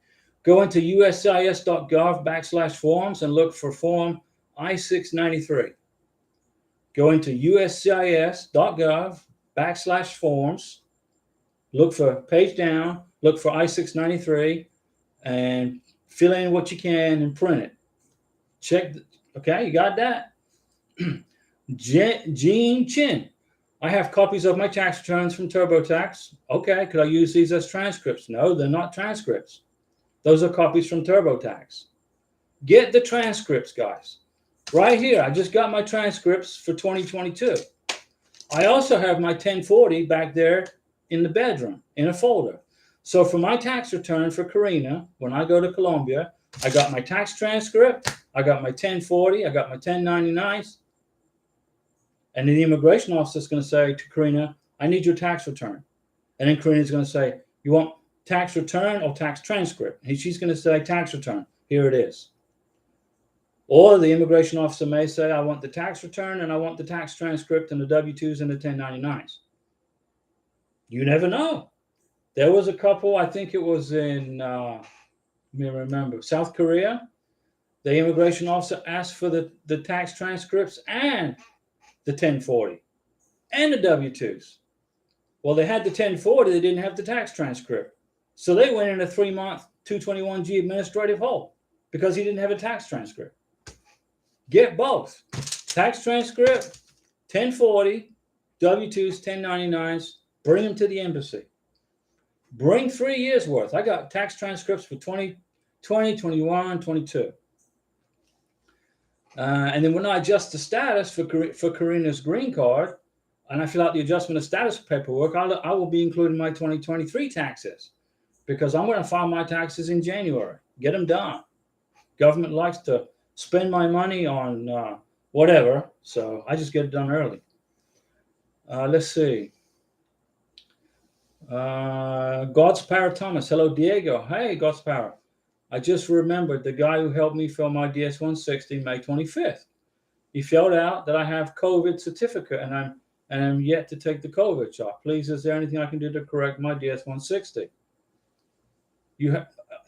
Go into uscis.gov/forms and look for form I-693. Go into uscis.gov/forms, look for page down, look for I-693, and fill in what you can and print it. Check. Okay, you got that? Gene Chin. I have copies of my tax returns from TurboTax. Okay, could I use these as transcripts? No, they're not transcripts. Those are copies from TurboTax. Get the transcripts, guys. Right here, I just got my transcripts for 2022. I also have my 1040 back there in the bedroom in a folder. So for my tax return for Karina, when I go to Colombia, I got my tax transcript, I got my 1040, I got my 1099s. And then the immigration officer is going to say to Karina, I need your tax return. And then Karina is going to say, you want tax return or tax transcript? And she's going to say tax return. Here it is. Or the immigration officer may say, I want the tax return and I want the tax transcript and the W-2s and the 1099s. You never know. There was a couple, I think it was in, let me remember, South Korea. The immigration officer asked for the tax transcripts and the 1040 and the W-2s. Well, they had the 1040, they didn't have the tax transcript. So they went in a 3-month 221G administrative hold because he didn't have a tax transcript. Get both. Tax transcript, 1040, W-2s, 1099s, bring them to the embassy. Bring 3 years worth. I got tax transcripts for 2020, 21, 22. And then when I adjust the status for Karina's green card, and I fill out the adjustment of status paperwork, I will be including my 2023 taxes because I'm going to file my taxes in January. Get them done. Government likes to spend my money on whatever, so I just get it done early. Let's see. God's Power Thomas. Hello, Diego. Hey, God's Power. I just remembered the guy who helped me fill my DS-160 May 25th. He filled out that I have COVID certificate and I'm yet to take the COVID shot. Please, is there anything I can do to correct my DS-160?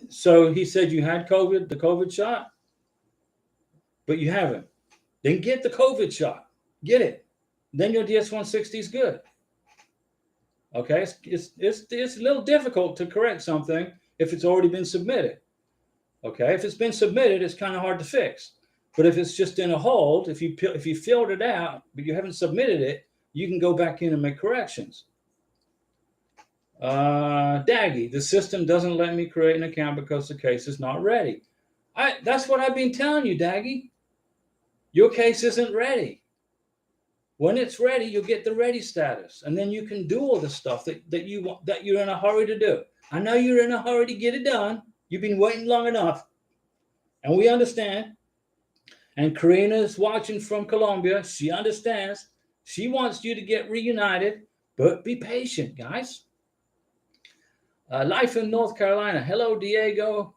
So he said you had COVID, the COVID shot, but you haven't. Then get the COVID shot. Get it. Then your DS-160 is good. Okay, it's a little difficult to correct something if it's already been submitted. Okay, if it's been submitted, it's kind of hard to fix. But if it's just in a hold, if you filled it out but you haven't submitted it, you can go back in and make corrections. Daggy, the system doesn't let me create an account because the case is not ready. That's what I've been telling you, Daggy. Your case isn't ready. When it's ready, you'll get the ready status, and then you can do all the stuff that you're in a hurry to do. I know you're in a hurry to get it done. You've been waiting long enough, and we understand. And Karina's watching from Colombia. She understands. She wants you to get reunited, but be patient, guys. Life in North Carolina. Hello, Diego,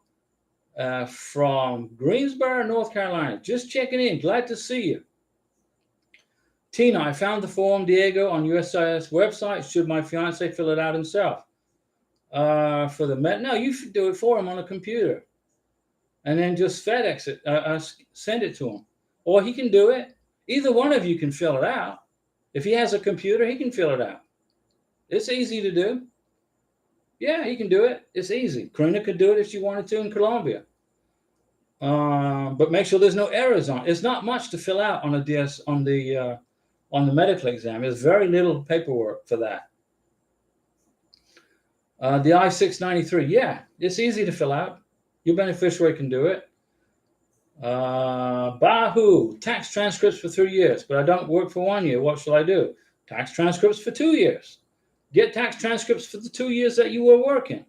from Greensboro, North Carolina. Just checking in. Glad to see you. Tina, I found the form, Diego, on USCIS website. Should my fiance fill it out himself? For the no, you should do it for him on a computer, and then just FedEx it, send it to him, or he can do it. Either one of you can fill it out. If he has a computer, he can fill it out. It's easy to do. Yeah, he can do it. It's easy. Karina could do it if she wanted to in Colombia. But make sure there's no errors on it. It's not much to fill out on a DS on the medical exam. There's very little paperwork for that. The I-693, yeah, it's easy to fill out. Your beneficiary can do it. Bahu, tax transcripts for 3 years, but I don't work for 1 year. What shall I do? Tax transcripts for 2 years. Get tax transcripts for the 2 years that you were working.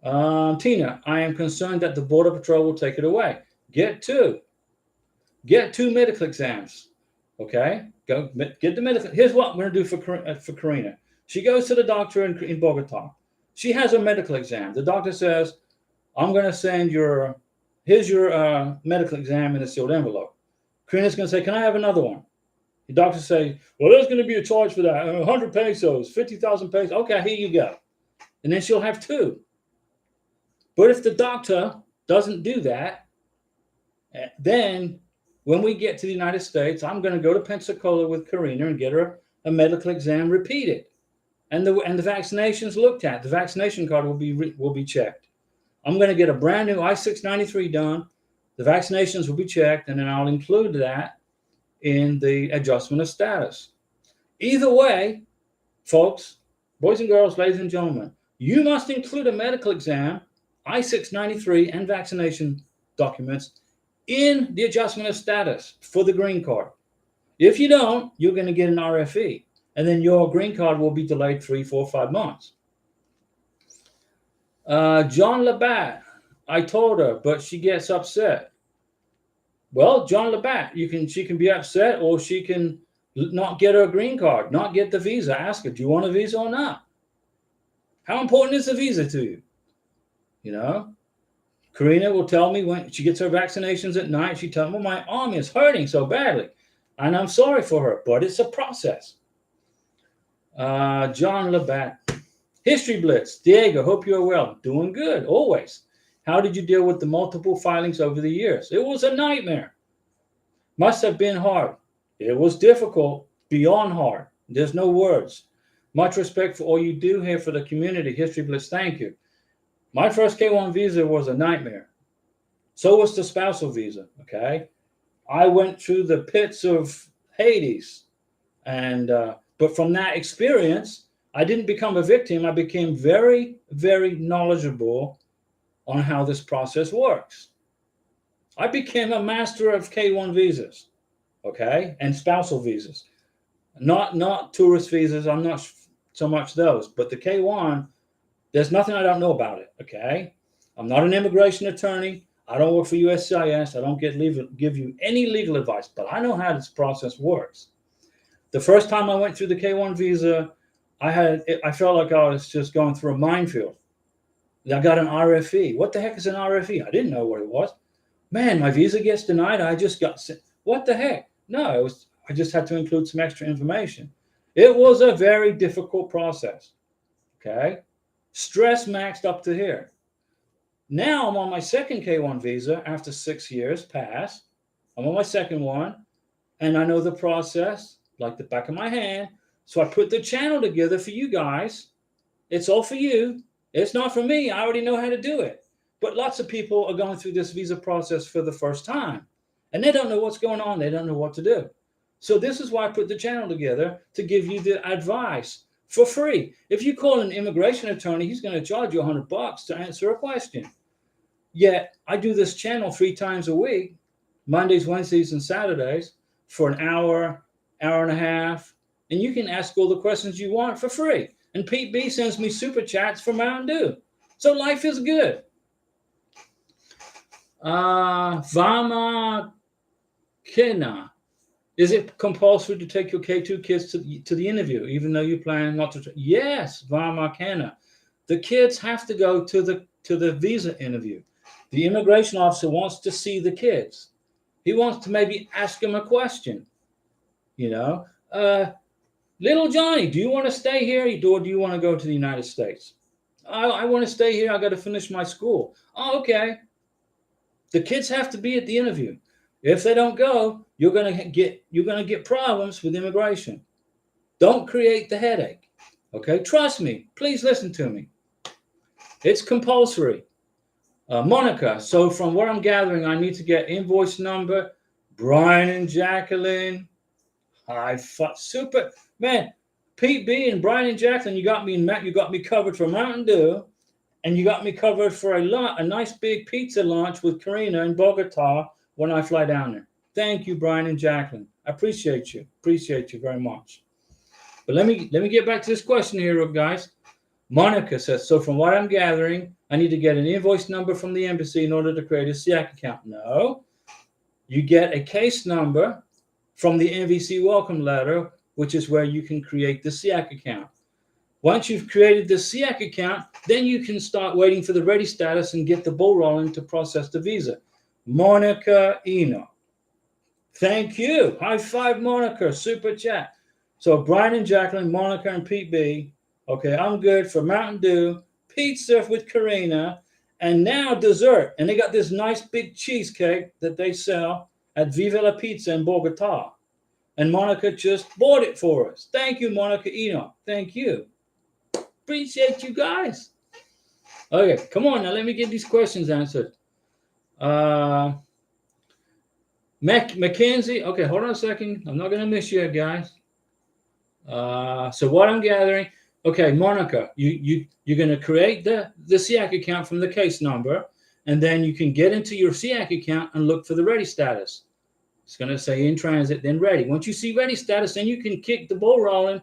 Tina, I am concerned that the Border Patrol will take it away. Get two. Get 2 medical exams. Okay? Go get the medical. Here's what we're going to do for Karina. She goes to the doctor in Bogota. She has a medical exam. The doctor says, I'm going to send here's your medical exam in a sealed envelope. Karina's going to say, can I have another one? The doctor say, well, there's going to be a charge for that. 100 pesos, 50,000 pesos. Okay, here you go. And then she'll have 2. But if the doctor doesn't do that, then when we get to the United States, I'm going to go to Pensacola with Karina and get her a medical exam repeated. And the vaccinations looked at. The vaccination card will be checked. I'm going to get a brand new I-693 done. The vaccinations will be checked, and then I'll include that in the adjustment of status. Either way, folks, boys and girls, ladies and gentlemen, you must include a medical exam, I-693, and vaccination documents in the adjustment of status for the green card. If you don't, you're going to get an RFE. And then your green card will be delayed 3, 4, 5 months. John Labatt, I told her, but she gets upset. Well, John Labatt, she can be upset, or she can not get her green card, not get the visa. Ask her, do you want a visa or not? How important is the visa to you? You know, Karina will tell me when she gets her vaccinations at night. She tells me, well, my arm is hurting so badly, and I'm sorry for her, but it's a process. John Labatt, History Blitz. Diego, hope you're well. Doing good, always. How did you deal with the multiple filings over the years? It was a nightmare. Must have been hard. It was difficult, beyond hard. There's no words. Much respect for all you do here for the community. History Blitz, thank you. My first K-1 visa was a nightmare. So was the spousal visa, okay? I went through the pits of Hades, and but from that experience, I didn't become a victim. I became very, very knowledgeable on how this process works. I became a master of K-1 visas, okay, and spousal visas. Not tourist visas. I'm not so much those, but the K-1, there's nothing I don't know about it, okay? I'm not an immigration attorney. I don't work for USCIS. I don't give you any legal advice, but I know how this process works. The first time I went through the K-1 visa, I felt like I was just going through a minefield. I got an RFE. What the heck is an RFE? I didn't know what it was. Man, my visa gets denied. I just got sent. What the heck? No, I just had to include some extra information. It was a very difficult process. Okay? Stress maxed up to here. Now I'm on my second K-1 visa after 6 years past. I'm on my second one, and I know the process like the back of my hand. So I put the channel together for you guys. It's all for you. It's not for me. I already know how to do it. But lots of people are going through this visa process for the first time, and they don't know what's going on. They don't know what to do. So this is why I put the channel together, to give you the advice for free. If you call an immigration attorney, he's going to charge you $100 to answer a question. Yet I do this channel 3 times a week, Mondays, Wednesdays, and Saturdays, for an hour, hour and a half, and you can ask all the questions you want for free. And Pete B sends me super chats for Mountain Dew. So life is good. Vama Kina. Is it compulsory to take your K2 kids to the interview, even though you plan not to? Yes, via Marcana. The kids have to go to the visa interview. The immigration officer wants to see the kids. He wants to maybe ask them a question. You know, little Johnny, do you want to stay here, or do you want to go to the United States? I want to stay here. I got to finish my school. Oh, okay. The kids have to be at the interview. If they don't go, you're gonna get problems with immigration. Don't create the headache. Okay, trust me. Please listen to me. It's compulsory. Monica. So from what I'm gathering, I need to get invoice number. Brian and Jacqueline. Super man. Pete B and Brian and Jacqueline, you got me covered for Mountain Dew, and you got me covered for a nice big pizza lunch with Karina in Bogota when I fly down there. Thank you, Brian and Jacqueline. I appreciate you. Appreciate you very much. But let me get back to this question here, guys. Monica says, so from what I'm gathering, I need to get an invoice number from the embassy in order to create a SIAC account. No. You get a case number from the NVC welcome letter, which is where you can create the SIAC account. Once you've created the SIAC account, then you can start waiting for the ready status and get the ball rolling to process the visa. Monica Eno. Thank you. High five, Monica. Super chat. So Brian and Jacqueline, Monica and Pete B. Okay, I'm good for Mountain Dew, pizza with Karina, and now dessert. And they got this nice big cheesecake that they sell at Viva La Pizza in Bogota. And Monica just bought it for us. Thank you, Monica Eno. Thank you. Appreciate you guys. Okay, come on now. Let me get these questions answered. Mackenzie. Okay, hold on a second. I'm not going to miss you, guys. So what I'm gathering. Okay, Monica, you're going to create the SIAC account from the case number, and then you can get into your SIAC account and look for the ready status. It's going to say in transit, then ready. Once you see ready status, then you can kick the ball rolling,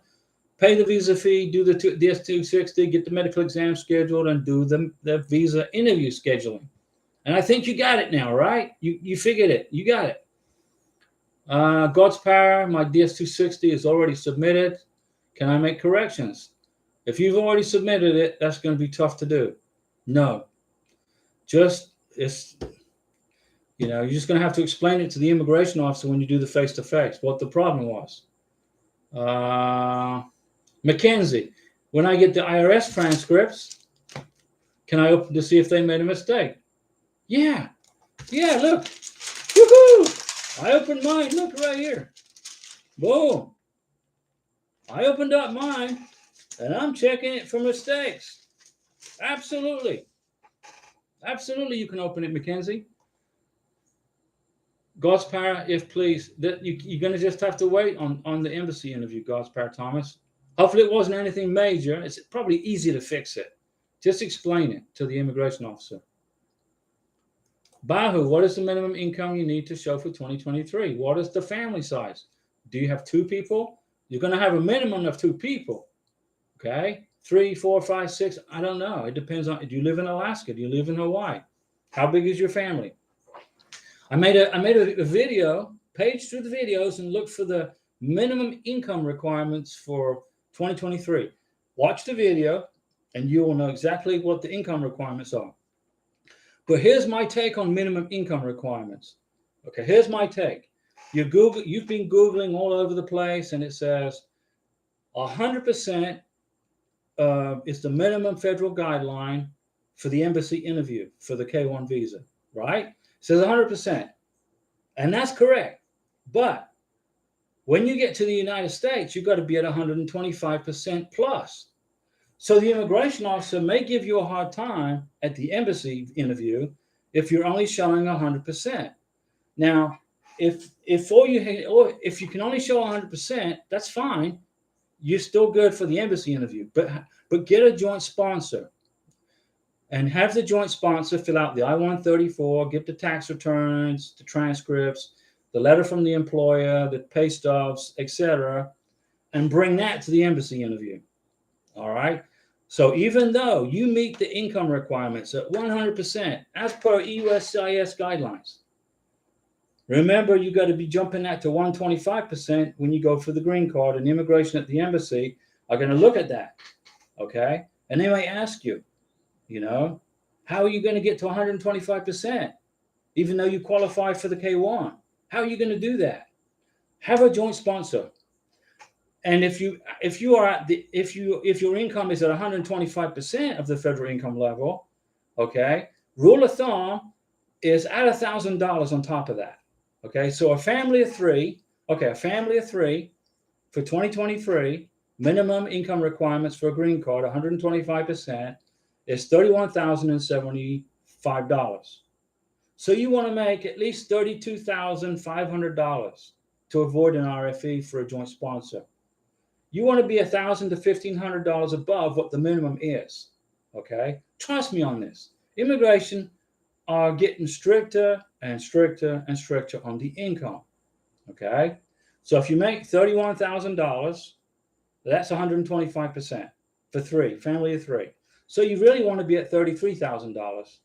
pay the visa fee, do the DS-260, get the medical exam scheduled, and do the visa interview scheduling. And I think you got it now, right? You figured it. You got it. God's power, my DS-260 is already submitted. Can I make corrections? If you've already submitted it, that's going to be tough to do. No. You're just going to have to explain it to the immigration officer when you do the face-to-face, what the problem was. Mackenzie, when I get the IRS transcripts, can I open to see if they made a mistake? Yeah, look. Woohoo! I opened mine. Look right here. Boom. I opened up mine, and I'm checking it for mistakes. Absolutely. Absolutely, you can open it, Mackenzie. God's power, if please. You're going to just have to wait on the embassy interview, God's power, Thomas. Hopefully it wasn't anything major. It's probably easy to fix it. Just explain it to the immigration officer. Bahu, what is the minimum income you need to show for 2023? What is the family size? Do you have 2 people? You're going to have a minimum of 2 people. Okay? 3, 4, 5, 6. I don't know. It depends on, do you live in Alaska? Do you live in Hawaii? How big is your family? I made a video, page through the videos, and look for the minimum income requirements for 2023. Watch the video, and you will know exactly what the income requirements are. But here's my take on minimum income requirements. Okay, here's my take. You've been Googling all over the place, and it says 100% is the minimum federal guideline for the embassy interview for the K-1 visa, right? It says 100%. And that's correct. But when you get to the United States, you've got to be at 125% plus. So the immigration officer may give you a hard time at the embassy interview if you're only showing 100%. Now, if you can only show 100%, that's fine. You're still good for the embassy interview. But get a joint sponsor and have the joint sponsor fill out the I-134, get the tax returns, the transcripts, the letter from the employer, the pay stubs, etc., and bring that to the embassy interview. All right. So even though you meet the income requirements at 100% as per USCIS guidelines, Remember, you got to be jumping that to 125% when you go for the green card, and immigration at the embassy are going to look at that. Okay. And they may ask you, how are you going to get to 125%, even though you qualify for the K1? How are you going to do that? Have a joint sponsor. And if your income is at 125% of the federal income level, okay, rule of thumb is add $1,000 on top of that. Okay, so a family of three for 2023, minimum income requirements for a green card, 125%, is $31,075. So you want to make at least $32,500 to avoid an RFE for a joint sponsor. You want to be $1,000 to $1,500 above what the minimum is. Okay, trust me on this. Immigration are getting stricter and stricter and stricter on the income. Okay, so if you make $31,000, that's 125% for family of three. So you really want to be at $33,000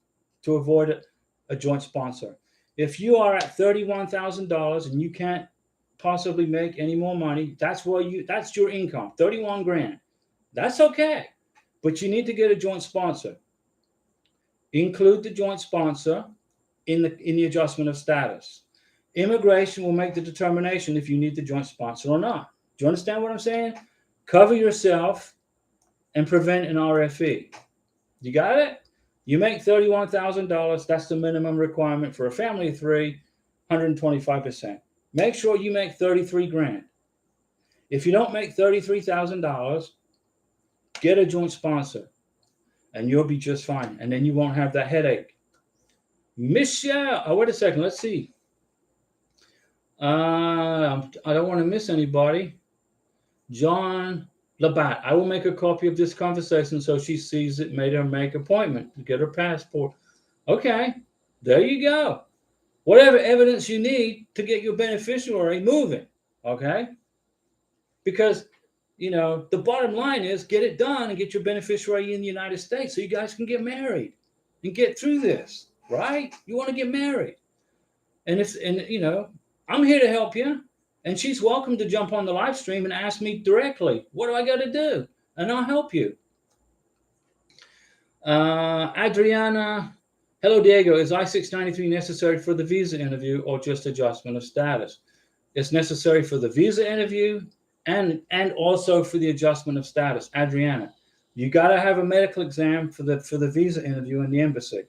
to avoid a joint sponsor. If you are at $31,000 and you can't possibly make any more money, that's your income, 31 grand. That's okay, but you need to get a joint sponsor. Include the joint sponsor in the adjustment of status. Immigration will make the determination if you need the joint sponsor or not. Do you understand what I'm saying? Cover yourself and prevent an RFE. You got it? You make $31,000. That's the minimum requirement for a family of three, 125%. Make sure you make 33 grand. If you don't make $33,000, get a joint sponsor and you'll be just fine. And then you won't have that headache. Michelle, wait a second. Let's see. I don't want to miss anybody. John Labatt, I will make a copy of this conversation so she sees it, made her make appointment to get her passport. Okay, there you go. Whatever evidence you need to get your beneficiary moving, okay? Because, the bottom line is get it done and get your beneficiary in the United States so you guys can get married and get through this, right? You want to get married. And I'm here to help you. And she's welcome to jump on the live stream and ask me directly, what do I got to do? And I'll help you. Adriana, hello, Diego. Is I-693 necessary for the visa interview or just adjustment of status? It's necessary for the visa interview and also for the adjustment of status. Adriana, you got to have a medical exam for the visa interview in the embassy.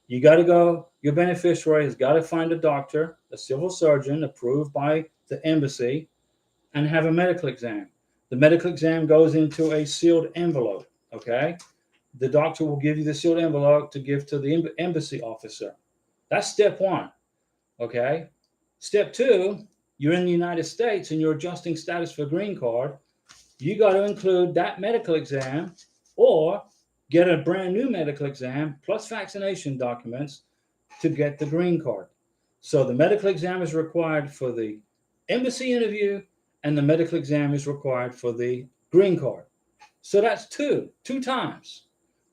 You got to go, your beneficiary has got to find a doctor, a civil surgeon approved by the embassy, and have a medical exam. The medical exam goes into a sealed envelope, okay? The doctor will give you the sealed envelope to give to the embassy officer. That's step one, okay? Step two, you're in the United States and you're adjusting status for green card. You got to include that medical exam or get a brand new medical exam plus vaccination documents to get the green card. So the medical exam is required for the embassy interview and the medical exam is required for the green card. So that's two times.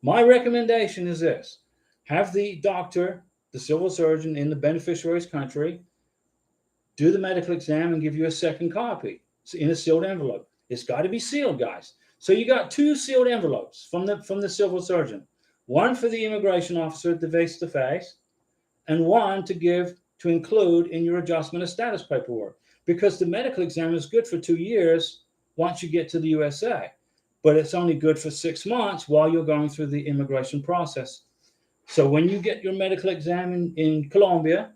My recommendation is this: have the doctor, the civil surgeon in the beneficiary's country, do the medical exam and give you a second copy in a sealed envelope. It's got to be sealed, guys. So you got two sealed envelopes from the civil surgeon, one for the immigration officer at the face-to-face, and one to include in your adjustment of status paperwork. Because the medical exam is good for 2 years once you get to the USA, but it's only good for 6 months while you're going through the immigration process. So when you get your medical exam in Colombia,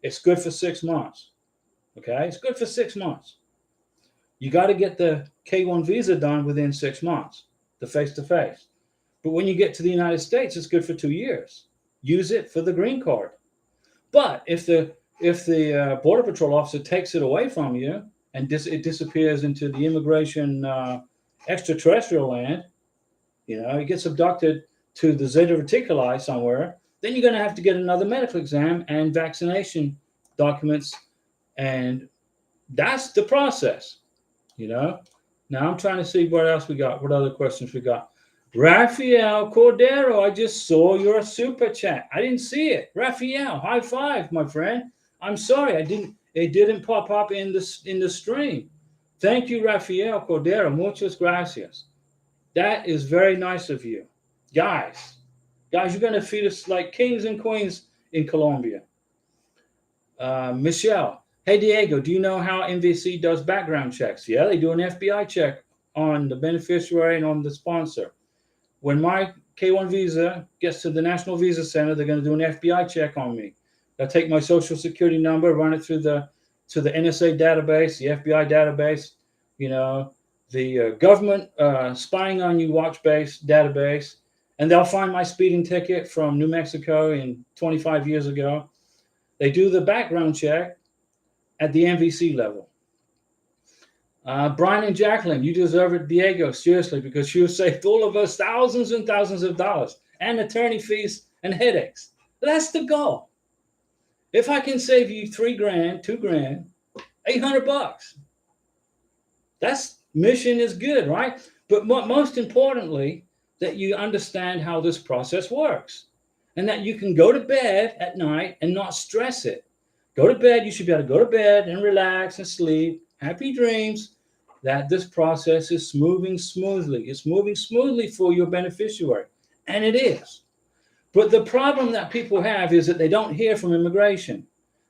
it's good for 6 months. Okay, it's good for 6 months. You got to get the K1 visa done within 6 months, the face-to-face. But when you get to the United States, it's good for 2 years. Use it for the green card. But if the Border Patrol officer takes it away from you and it disappears into the immigration extraterrestrial land, it gets abducted to the Zeta Reticuli somewhere, then you're going to have to get another medical exam and vaccination documents. And that's the process, Now I'm trying to see what else we got, what other questions we got. Rafael Cordero, I just saw your super chat. I didn't see it. Rafael, high five, my friend. I'm sorry, it didn't pop up in the stream. Thank you, Rafael Cordero. Muchas gracias. That is very nice of you. Guys, you're going to feed us like kings and queens in Colombia. Michelle, hey, Diego, do you know how MVC does background checks? Yeah, they do an FBI check on the beneficiary and on the sponsor. When my K1 visa gets to the National Visa Center, they're going to do an FBI check on me. They'll take my social security number, run it through the NSA database, the FBI database, the government spying on you watch base database, and they'll find my speeding ticket from New Mexico in 25 years ago. They do the background check at the MVC level. Brian and Jacqueline, you deserve it, Diego, seriously, because you saved all of us thousands and thousands of dollars and attorney fees and headaches. That's the goal. If I can save you $3,000, $2,000, $800, that's mission is good, right? But most importantly, that you understand how this process works and that you can go to bed at night and not stress it. Go to bed. You should be able to go to bed and relax and sleep. Happy dreams that this process is moving smoothly. It's moving smoothly for your beneficiary. And it is. But the problem that people have is that they don't hear from immigration.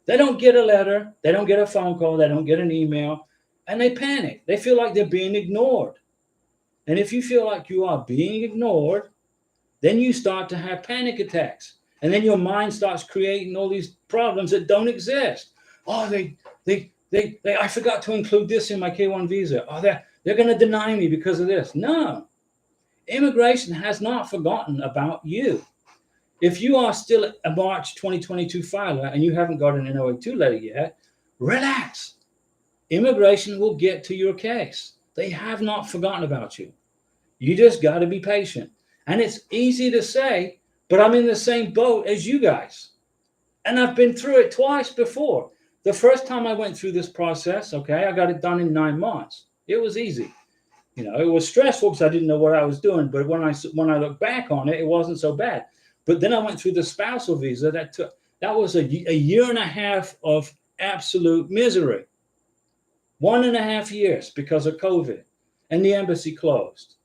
They don't get a letter. They don't get a phone call. They don't get an email. And they panic. They feel like they're being ignored. And if you feel like you are being ignored, then you start to have panic attacks. And then your mind starts creating all these problems that don't exist. Oh, I forgot to include this in my K1 visa. Oh, they're going to deny me because of this. No. Immigration has not forgotten about you. If you are still a March 2022 filer and you haven't got an NOA2 letter yet, relax. Immigration will get to your case. They have not forgotten about you. You just got to be patient. And it's easy to say, but I'm in the same boat as you guys. And I've been through it twice before. The first time I went through this process, okay, I got it done in 9 months. It was easy. It was stressful because I didn't know what I was doing. But when I look back on it, it wasn't so bad. But then I went through the spousal visa. That was a year and a half of absolute misery. 1.5 years because of COVID. And the embassy closed.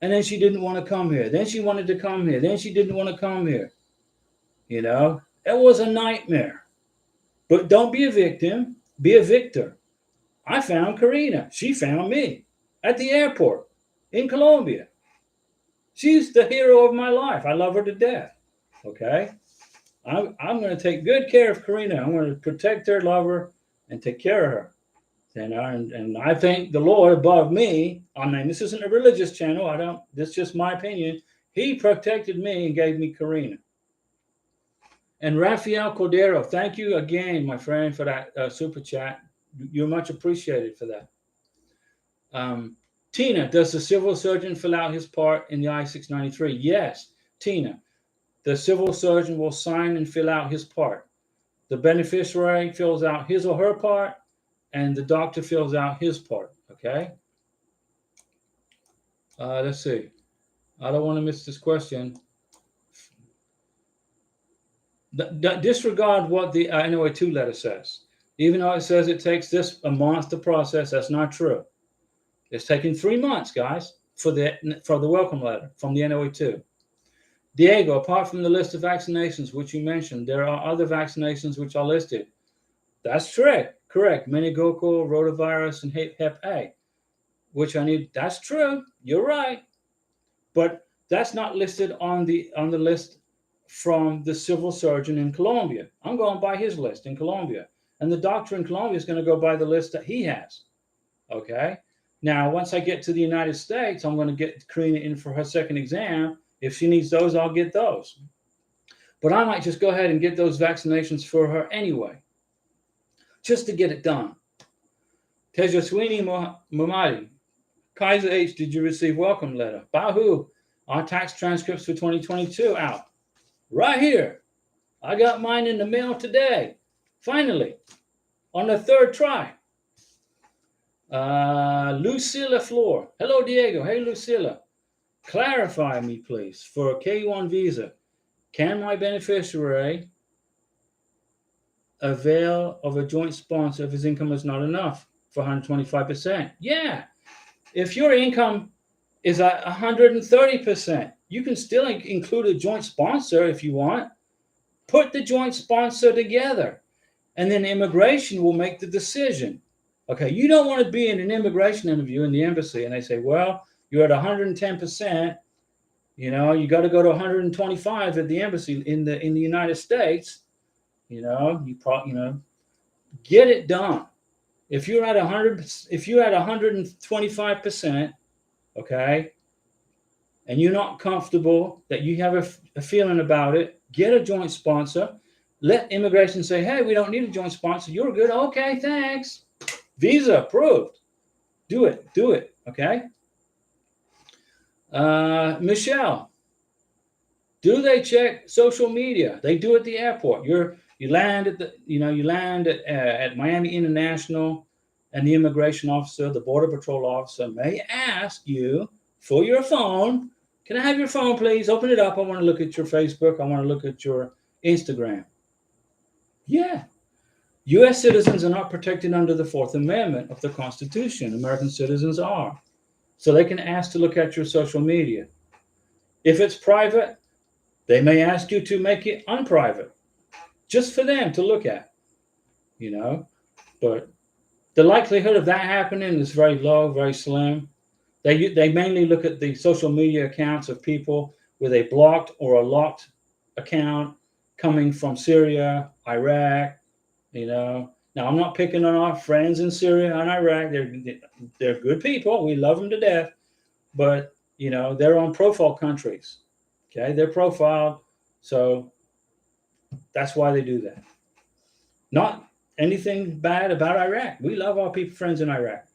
And then she didn't want to come here. Then she wanted to come here. Then she didn't want to come here. It was a nightmare. But don't be a victim. Be a victor. I found Karina. She found me at the airport in Colombia. She's the hero of my life. I love her to death. Okay? I'm going to take good care of Karina. I'm going to protect her, love her, and take care of her. And I thank the Lord above me. I mean, this isn't a religious channel. This is just my opinion. He protected me and gave me Karina. And Rafael Cordero, thank you again, my friend, for that super chat. You're much appreciated for that. Tina, does the civil surgeon fill out his part in the I-693? Yes, Tina. The civil surgeon will sign and fill out his part. The beneficiary fills out his or her part, and the doctor fills out his part, okay? Let's see. I don't want to miss this question. Disregard what the NOA2 letter says. Even though it says it takes a month to process, that's not true. It's taken 3 months, guys, for the welcome letter from the NOA2. Diego, apart from the list of vaccinations which you mentioned, there are other vaccinations which are listed. That's correct. Meningococcal, rotavirus, and Hep A, which I need. That's true. You're right. But that's not listed on the list from the civil surgeon in Colombia. I'm going by his list in Colombia. And the doctor in Colombia is going to go by the list that he has. Okay? Now, once I get to the United States, I'm going to get Karina in for her second exam. If she needs those, I'll get those. But I might just go ahead and get those vaccinations for her anyway, just to get it done. Tejaswini Mumadi, Kaiser H, did you receive welcome letter? Bahu, our tax transcripts for 2022 out. Right here. I got mine in the mail today. Finally. On the third try. Lucilla Floor. Hello, Diego. Hey, Lucilla. Clarify me, please. For a K1 visa, can my beneficiary avail of a joint sponsor if his income is not enough for 125%. Yeah. If your income is at 130%, you can still include a joint sponsor if you want. Put the joint sponsor together, and then immigration will make the decision. Okay, you don't want to be in an immigration interview in the embassy and they say, well, you're at 110%. You know, you got to go to 125 at the embassy in the United States. You know, get it done. If you're at 125%, okay, and you're not comfortable, that you have a feeling about it, get a joint sponsor. Let immigration say, hey, we don't need a joint sponsor. You're good. Okay, thanks. Visa approved. Do it. Okay. Michelle, do they check social media? They do at the airport. You land at Miami International, and the immigration officer, the border patrol officer, may ask you for your phone. Can I have your phone, please? Open it up. I want to look at your Facebook. I want to look at your Instagram. Yeah. U.S. citizens are not protected under the Fourth Amendment of the Constitution. American citizens are. So they can ask to look at your social media. If it's private, they may ask you to make it unprivate, just for them to look at, you know. But the likelihood of that happening is very low, very slim. They mainly look at the social media accounts of people with a blocked or a locked account coming from Syria, Iraq, you know. Now, I'm not picking on our friends in Syria and Iraq. They're good people. We love them to death. But, you know, they're on profile countries. Okay, they're profiled. So that's why they do that. Not anything bad about Iraq. We love our people, friends in Iraq.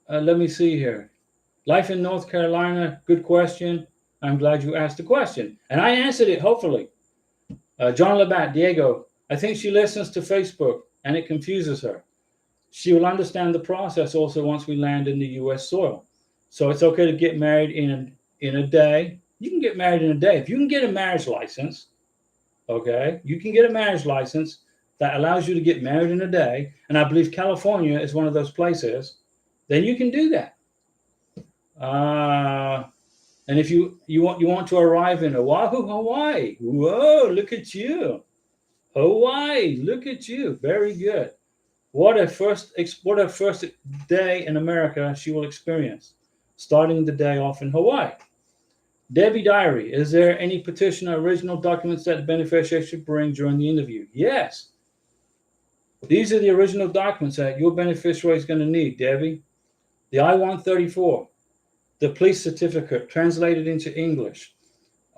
Let me see here. Life in North Carolina, good question. I'm glad you asked the question. And I answered it, hopefully. John Labatt, Diego, I think she listens to Facebook and it confuses her. She will understand the process also once we land in the U.S. soil. So it's okay to get married in a day. You can get married in a day. If you can get a marriage license, okay, you can get a marriage license that allows you to get married in a day. And I believe California is one of those places. Then you can do that. And if you want to arrive in Oahu, Hawaii, whoa, look at you. Hawaii, look at you. Very good. What a first day in America she will experience, starting the day off in Hawaii. Debbie Diary, is there any petition or original documents that the beneficiary should bring during the interview? Yes. These are the original documents that your beneficiary is going to need, Debbie. The I-134, the police certificate translated into English,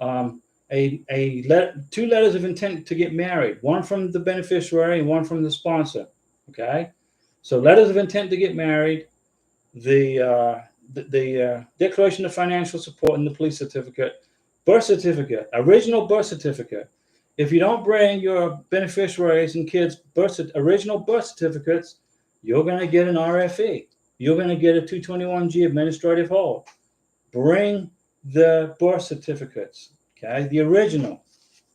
two letters of intent to get married, one from the beneficiary and one from the sponsor. Okay, so letters of intent to get married, the declaration of financial support, and the police certificate, birth certificate, original birth certificate. If you don't bring your beneficiaries and kids' original birth certificates, you're going to get an RFE. You're going to get a 221G administrative hold. Bring the birth certificates, okay? The original,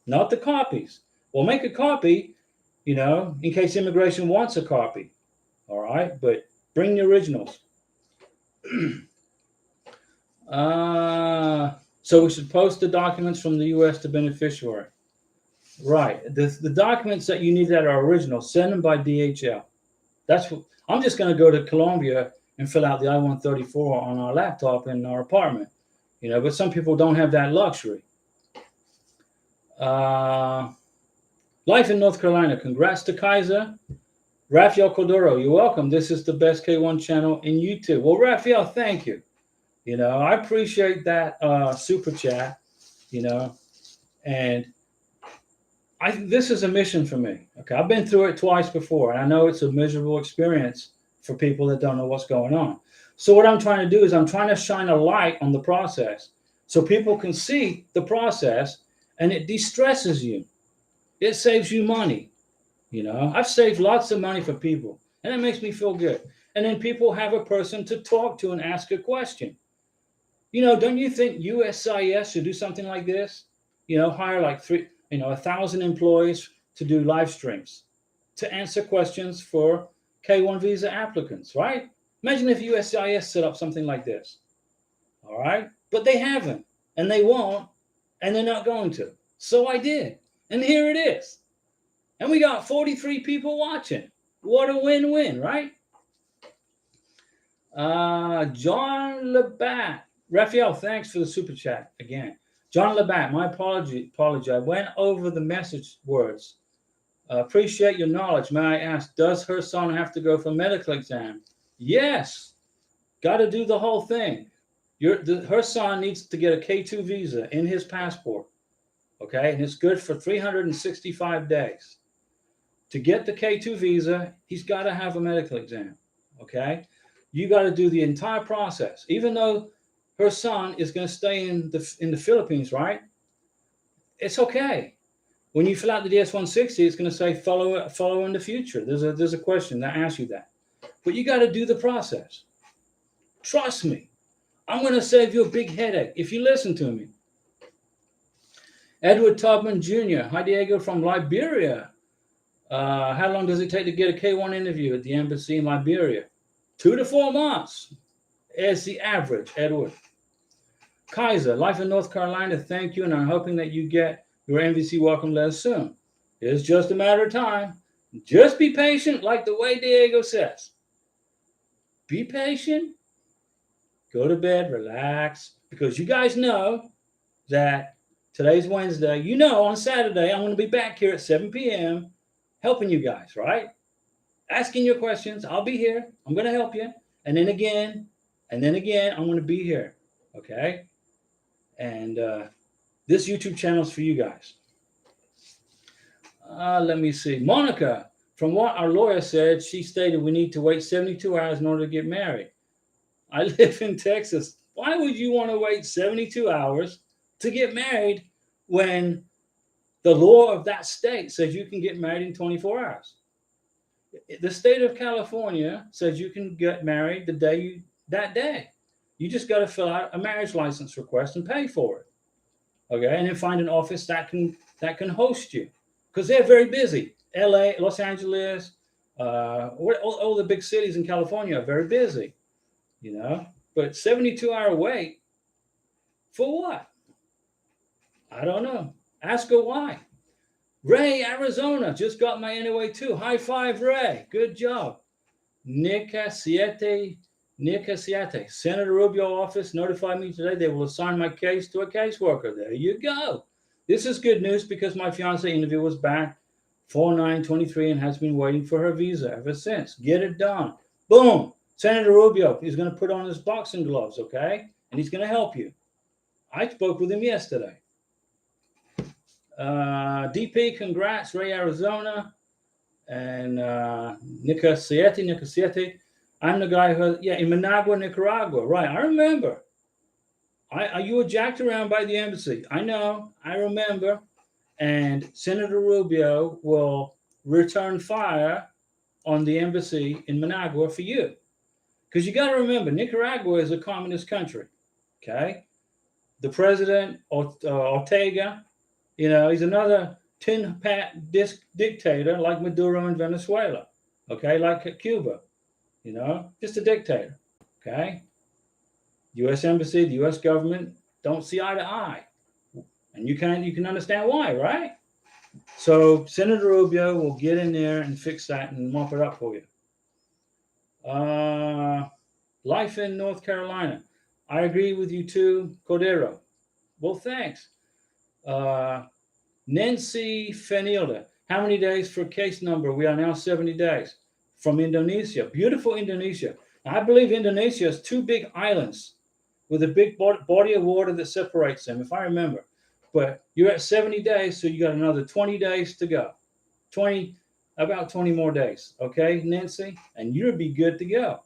not the copies. We'll make a copy, you know, in case immigration wants a copy, all right? But bring the originals. So we should post the documents from the U.S. to beneficiary. Right. The documents that you need that are original, send them by DHL. That's what I'm just going to go to Colombia and fill out the I-134 on our laptop in our apartment, you know, but some people don't have that luxury. Life in North Carolina. Congrats to Kaiser. Rafael Cordero, you're welcome. This is the best K1 channel in YouTube. Well, Rafael, thank you. You know, I appreciate that super chat, you know, and this is a mission for me. Okay, I've been through it twice before, and I know it's a miserable experience for people that don't know what's going on. So what I'm trying to do is I'm trying to shine a light on the process so people can see the process, and it de-stresses you. It saves you money. You know, I've saved lots of money for people, and it makes me feel good. And then people have a person to talk to and ask a question. You know, don't you think USCIS should do something like this? You know, hire like 1,000 employees to do live streams, to answer questions for K1 visa applicants, right? Imagine if USCIS set up something like this, all right? But they haven't, and they won't, and they're not going to. So I did, and here it is. And we got 43 people watching. What a win-win, right? John Labatt. Raphael, thanks for the super chat again. John Labatt, my apology. I went over the message words. Appreciate your knowledge. May I ask, does her son have to go for medical exam? Yes. Got to do the whole thing. Her son needs to get a K2 visa in his passport. Okay, and it's good for 365 days. To get the K2 visa, he's got to have a medical exam. Okay, you got to do the entire process. Even though her son is going to stay in the Philippines, right? It's okay. When you fill out the DS-160, it's going to say follow in the future. There's a question that asks you that. But you got to do the process. Trust me. I'm going to save you a big headache if you listen to me. Edward Tubman Jr. Hi, Diego from Liberia. How long does it take to get a K1 interview at the embassy in Liberia? 2 to 4 months is the average, Edward. Kaiser, life in North Carolina, thank you, and I'm hoping that you get your MVC welcome letter soon. It's just a matter of time. Just be patient, like the way Diego says. Be patient. Go to bed, relax, because you guys know that today's Wednesday. You know, on Saturday, I'm going to be back here at 7 p.m. helping you guys, right? Asking your questions. I'll be here. I'm going to help you. And then again, I'm going to be here, okay? And this YouTube channel is for you guys. Let me see. Monica, from what our lawyer said, she stated we need to wait 72 hours in order to get married. I live in Texas. Why would you want to wait 72 hours to get married when the law of that state says you can get married in 24 hours? The state of California says you can get married that day. You just got to fill out a marriage license request and pay for it. Okay, and then find an office that can host you, because they're very busy. LA, Los Angeles, all the big cities in California are very busy. You know, but 72-hour wait for what? I don't know. Ask her why. Ray, Arizona, just got my NOA too. High five, Ray. Good job. Nica Siete. Senator Rubio office notified me today they will assign my case to a caseworker. There you go. This is good news because my fiance interview was back 4/9/23 and has been waiting for her visa ever since. Get it done. Boom. Senator Rubio is going to put on his boxing gloves, okay? And he's going to help you. I spoke with him yesterday. DP, congrats, Ray, Arizona. And Nica Siete. I'm the guy who, in Managua, Nicaragua. Right, I remember. You were jacked around by the embassy. I know, I remember. And Senator Rubio will return fire on the embassy in Managua for you. Because you got to remember, Nicaragua is a communist country, okay? The president, Ortega, he's another tin-pat dictator like Maduro in Venezuela, okay? Like Cuba, just a dictator, okay? U.S. Embassy, the U.S. government don't see eye to eye. And you can understand why, right? So Senator Rubio will get in there and fix that and mop it up for you. Life in North Carolina. I agree with you too, Cordero. Well, thanks. Nancy Fenilda. How many days for case number? We are now 70 days. From Indonesia. Beautiful Indonesia. Now, I believe Indonesia has 2 big islands with a big body of water that separates them, if I remember. But you're at 70 days, so you got another 20 days to go. About 20 more days. Okay, Nancy? And you'll be good to go.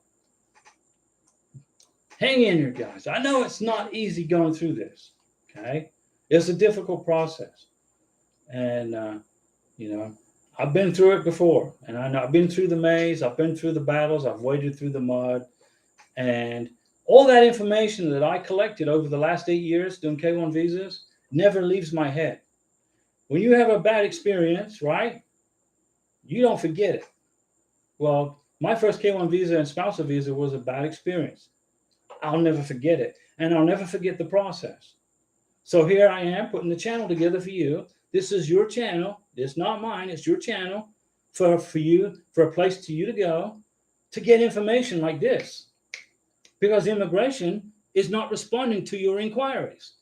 Hang in here, guys. I know it's not easy going through this. Okay? It's a difficult process. And, I've been through it before. And I know I've been through the maze. I've been through the battles. I've waded through the mud. And all that information that I collected over the last 8 years doing K1 visas never leaves my head. when you have a bad experience, right, you don't forget it. Well, my first K1 visa and spousal visa was a bad experience. I'll never forget it. And I'll never forget the process. So here I am putting the channel together for you. This is your channel. It's not mine. It's your channel for you, for a place to you to go to get information like this. Because immigration is not responding to your inquiries.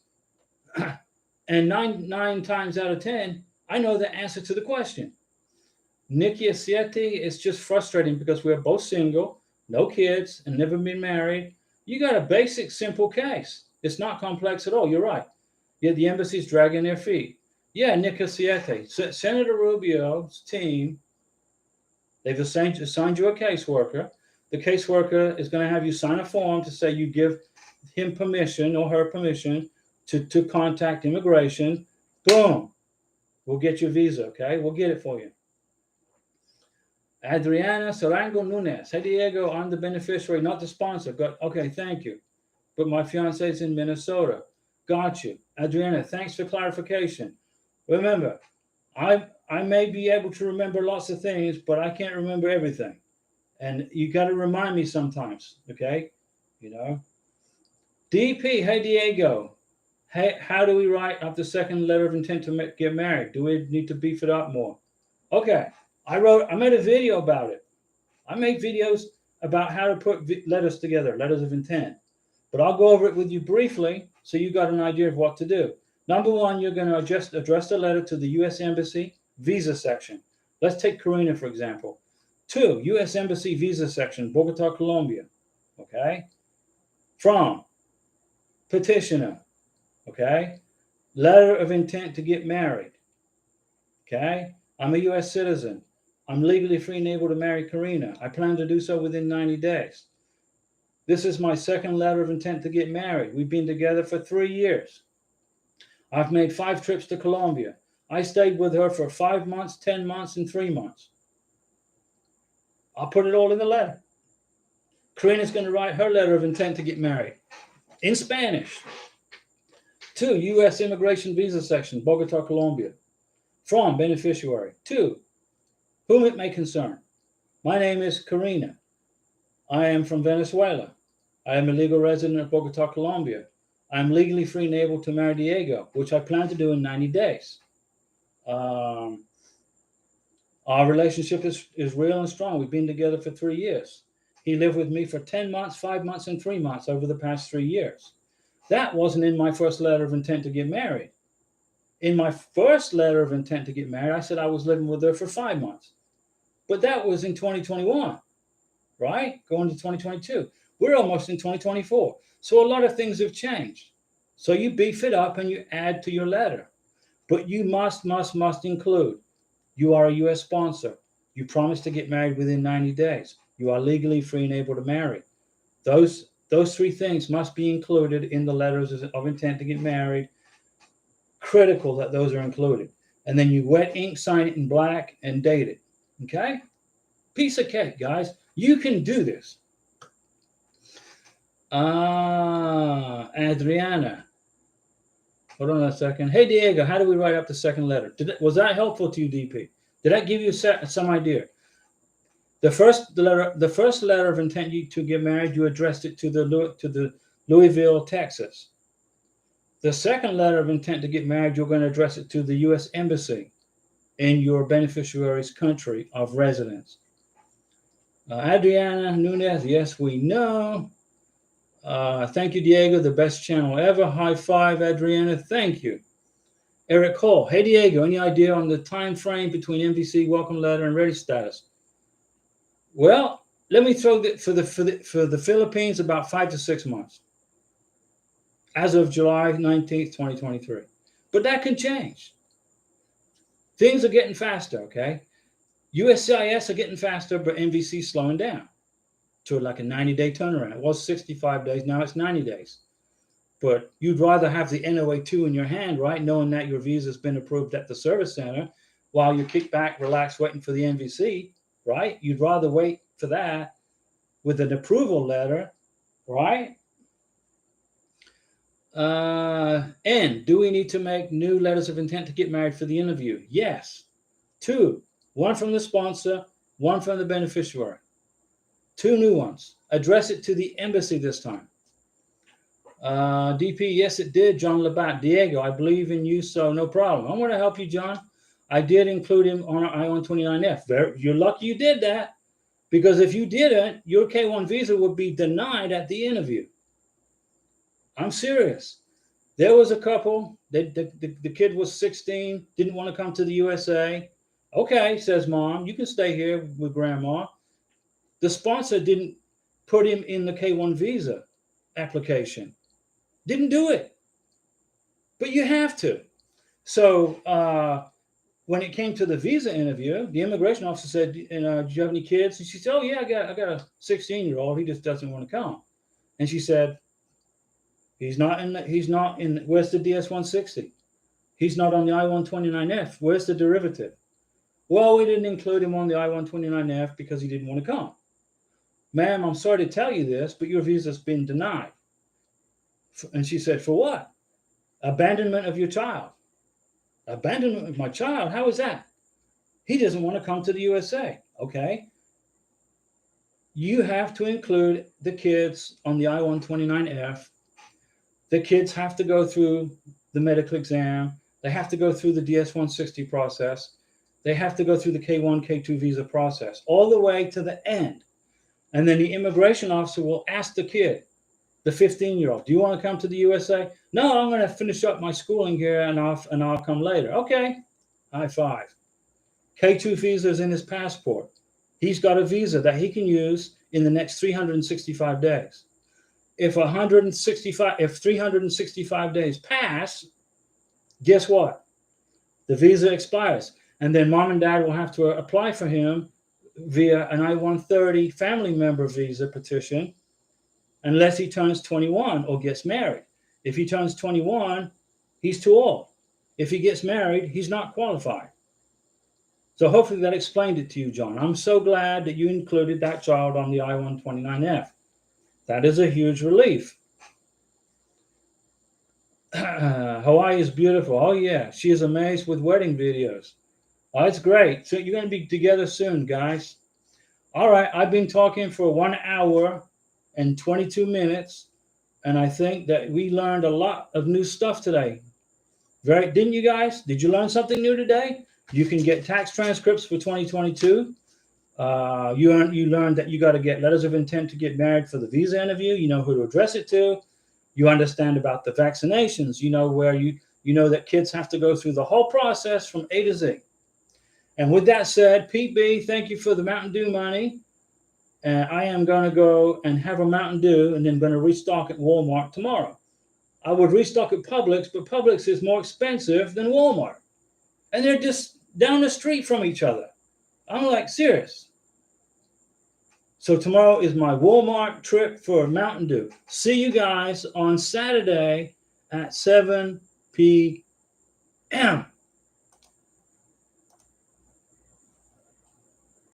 And nine times out of 10, I know the answer to the question. Nikki Asieti, it's just frustrating because we're both single, no kids, and never been married. You got a basic, simple case. It's not complex at all. You're right. Yet the embassy's dragging their feet. Yeah, Nikki Asieti, Senator Rubio's team, they've assigned you a caseworker. The caseworker is going to have you sign a form to say you give him permission or her permission to contact immigration. Boom. We'll get your visa, okay? We'll get it for you. Adriana Sarango Nunez. Hey, Diego, I'm the beneficiary, not the sponsor. Okay, thank you. But my fiance is in Minnesota. Got you. Adriana, thanks for clarification. Remember, I may be able to remember lots of things, but I can't remember everything. And you got to remind me sometimes, okay? You know. DP, hey, Diego. Hey, how do we write up the second letter of intent to get married? Do we need to beef it up more? Okay. I made a video about it. I make videos about how to put letters together, letters of intent. But I'll go over it with you briefly so you got an idea of what to do. Number one, you're going to address the letter to the U.S. Embassy visa section. Let's take Karina, for example. 2, U.S. Embassy visa section, Bogota, Colombia. Okay? From petitioner. Okay? Letter of intent to get married. Okay? I'm a U.S. citizen. I'm legally free and able to marry Karina. I plan to do so within 90 days. This is my second letter of intent to get married. We've been together for 3 years. I've made 5 trips to Colombia. I stayed with her for 5 months, 10 months, and 3 months. I'll put it all in the letter. Karina's going to write her letter of intent to get married in Spanish. 2, U.S. Immigration Visa Section, Bogota, Colombia. From beneficiary. 2, whom it may concern. My name is Karina. I am from Venezuela. I am a legal resident of Bogota, Colombia. I am legally free and able to marry Diego, which I plan to do in 90 days. Our relationship is real and strong. We've been together for 3 years. He lived with me for 10 months, 5 months, and 3 months over the past 3 years. That wasn't in my first letter of intent to get married. In my first letter of intent to get married, I said I was living with her for 5 months. But that was in 2021, right? Going to 2022. We're almost in 2024. So a lot of things have changed. So you beef it up and you add to your letter. But you must include, you are a U.S. sponsor. You promise to get married within 90 days. You are legally free and able to marry. Those 3 things must be included in the letters of intent to get married. Critical that those are included. And then you wet ink, sign it in black, and date it. Okay? Piece of cake, guys. You can do this. Adriana. Hold on a second. Hey, Diego, how do we write up the second letter? Was that helpful to you, DP? Did that give you some idea? The first letter of intent to get married, you addressed it to the Louisville, Texas. The second letter of intent to get married, you're going to address it to the U.S. Embassy in your beneficiary's country of residence. Adriana Nunez, yes, we know. Thank you, Diego, the best channel ever. High five, Adriana. Thank you. Eric Hall, hey, Diego, any idea on the time frame between MVC welcome letter and ready status? Well, let me throw that for the Philippines, about 5 to 6 months, as of July 19th, 2023. But that can change. Things are getting faster, okay? USCIS are getting faster, but MVC is slowing down to like a 90-day turnaround. It was 65 days, now it's 90 days. But you'd rather have the NOA2 in your hand, right, knowing that your visa's been approved at the service center while you kick back, relax, waiting for the MVC, right? You'd rather wait for that with an approval letter, right? N, do we need to make new letters of intent to get married for the interview? Yes. 2, one from the sponsor, one from the beneficiary. 2 new ones. Address it to the embassy this time. DP, yes, it did. John Labatt, Diego, I believe in you, so no problem. I'm going to help you, John. I did include him on our I-129F. You're lucky you did that, because if you didn't, your K-1 visa would be denied at the interview. I'm serious. There was a couple, the kid was 16, didn't want to come to the USA. Okay, says mom, you can stay here with grandma. The sponsor didn't put him in the K-1 visa application. Didn't do it. But you have to. So when it came to the visa interview, the immigration officer said, do you have any kids? And she said, oh yeah, I got a 16-year-old. He just doesn't want to come. And she said, he's not in, where's the DS-160? He's not on the I-129F. Where's the derivative? Well, we didn't include him on the I-129F because he didn't want to come. Ma'am, I'm sorry to tell you this, but your visa's been denied. And she said, for what? Abandonment of your child. Abandonment of my child? How is that? He doesn't want to come to the USA. Okay. You have to include the kids on the I-129F. The kids have to go through the medical exam. They have to go through the DS-160 process. They have to go through the K-1, K-2 visa process, all the way to the end. And then the immigration officer will ask the kid, the 15-year-old, do you want to come to the USA? No, I'm going to finish up my schooling here and I'll come later. Okay, high five. K-2 visa is in his passport. He's got a visa that he can use in the next 365 days. If 365 days pass, guess what? The visa expires. And then mom and dad will have to apply for him via an I-130 family member visa petition, unless he turns 21 or gets married. If he turns 21, he's too old. If he gets married, he's not qualified. So hopefully that explained it to you, John. I'm so glad that you included that child on the I-129F. That is a huge relief. Hawaii is beautiful. Oh, yeah. She is amazed with wedding videos. Oh, it's great. So you're going to be together soon, guys. All right. I've been talking for 1 hour and 22 minutes, and I think that we learned a lot of new stuff today. Didn't you guys? Did you learn something new today? You can get tax transcripts for 2022. You learned that you got to get letters of intent to get married for the visa interview. You know who to address it to. You understand about the vaccinations. You know where you know that kids have to go through the whole process from A to Z. And with that said, Pete B, thank you for the Mountain Dew money. And I am going to go and have a Mountain Dew and then going to restock at Walmart tomorrow. I would restock at Publix, but Publix is more expensive than Walmart. And they're just down the street from each other. I'm like, serious. So tomorrow is my Walmart trip for Mountain Dew. See you guys on Saturday at 7 p.m.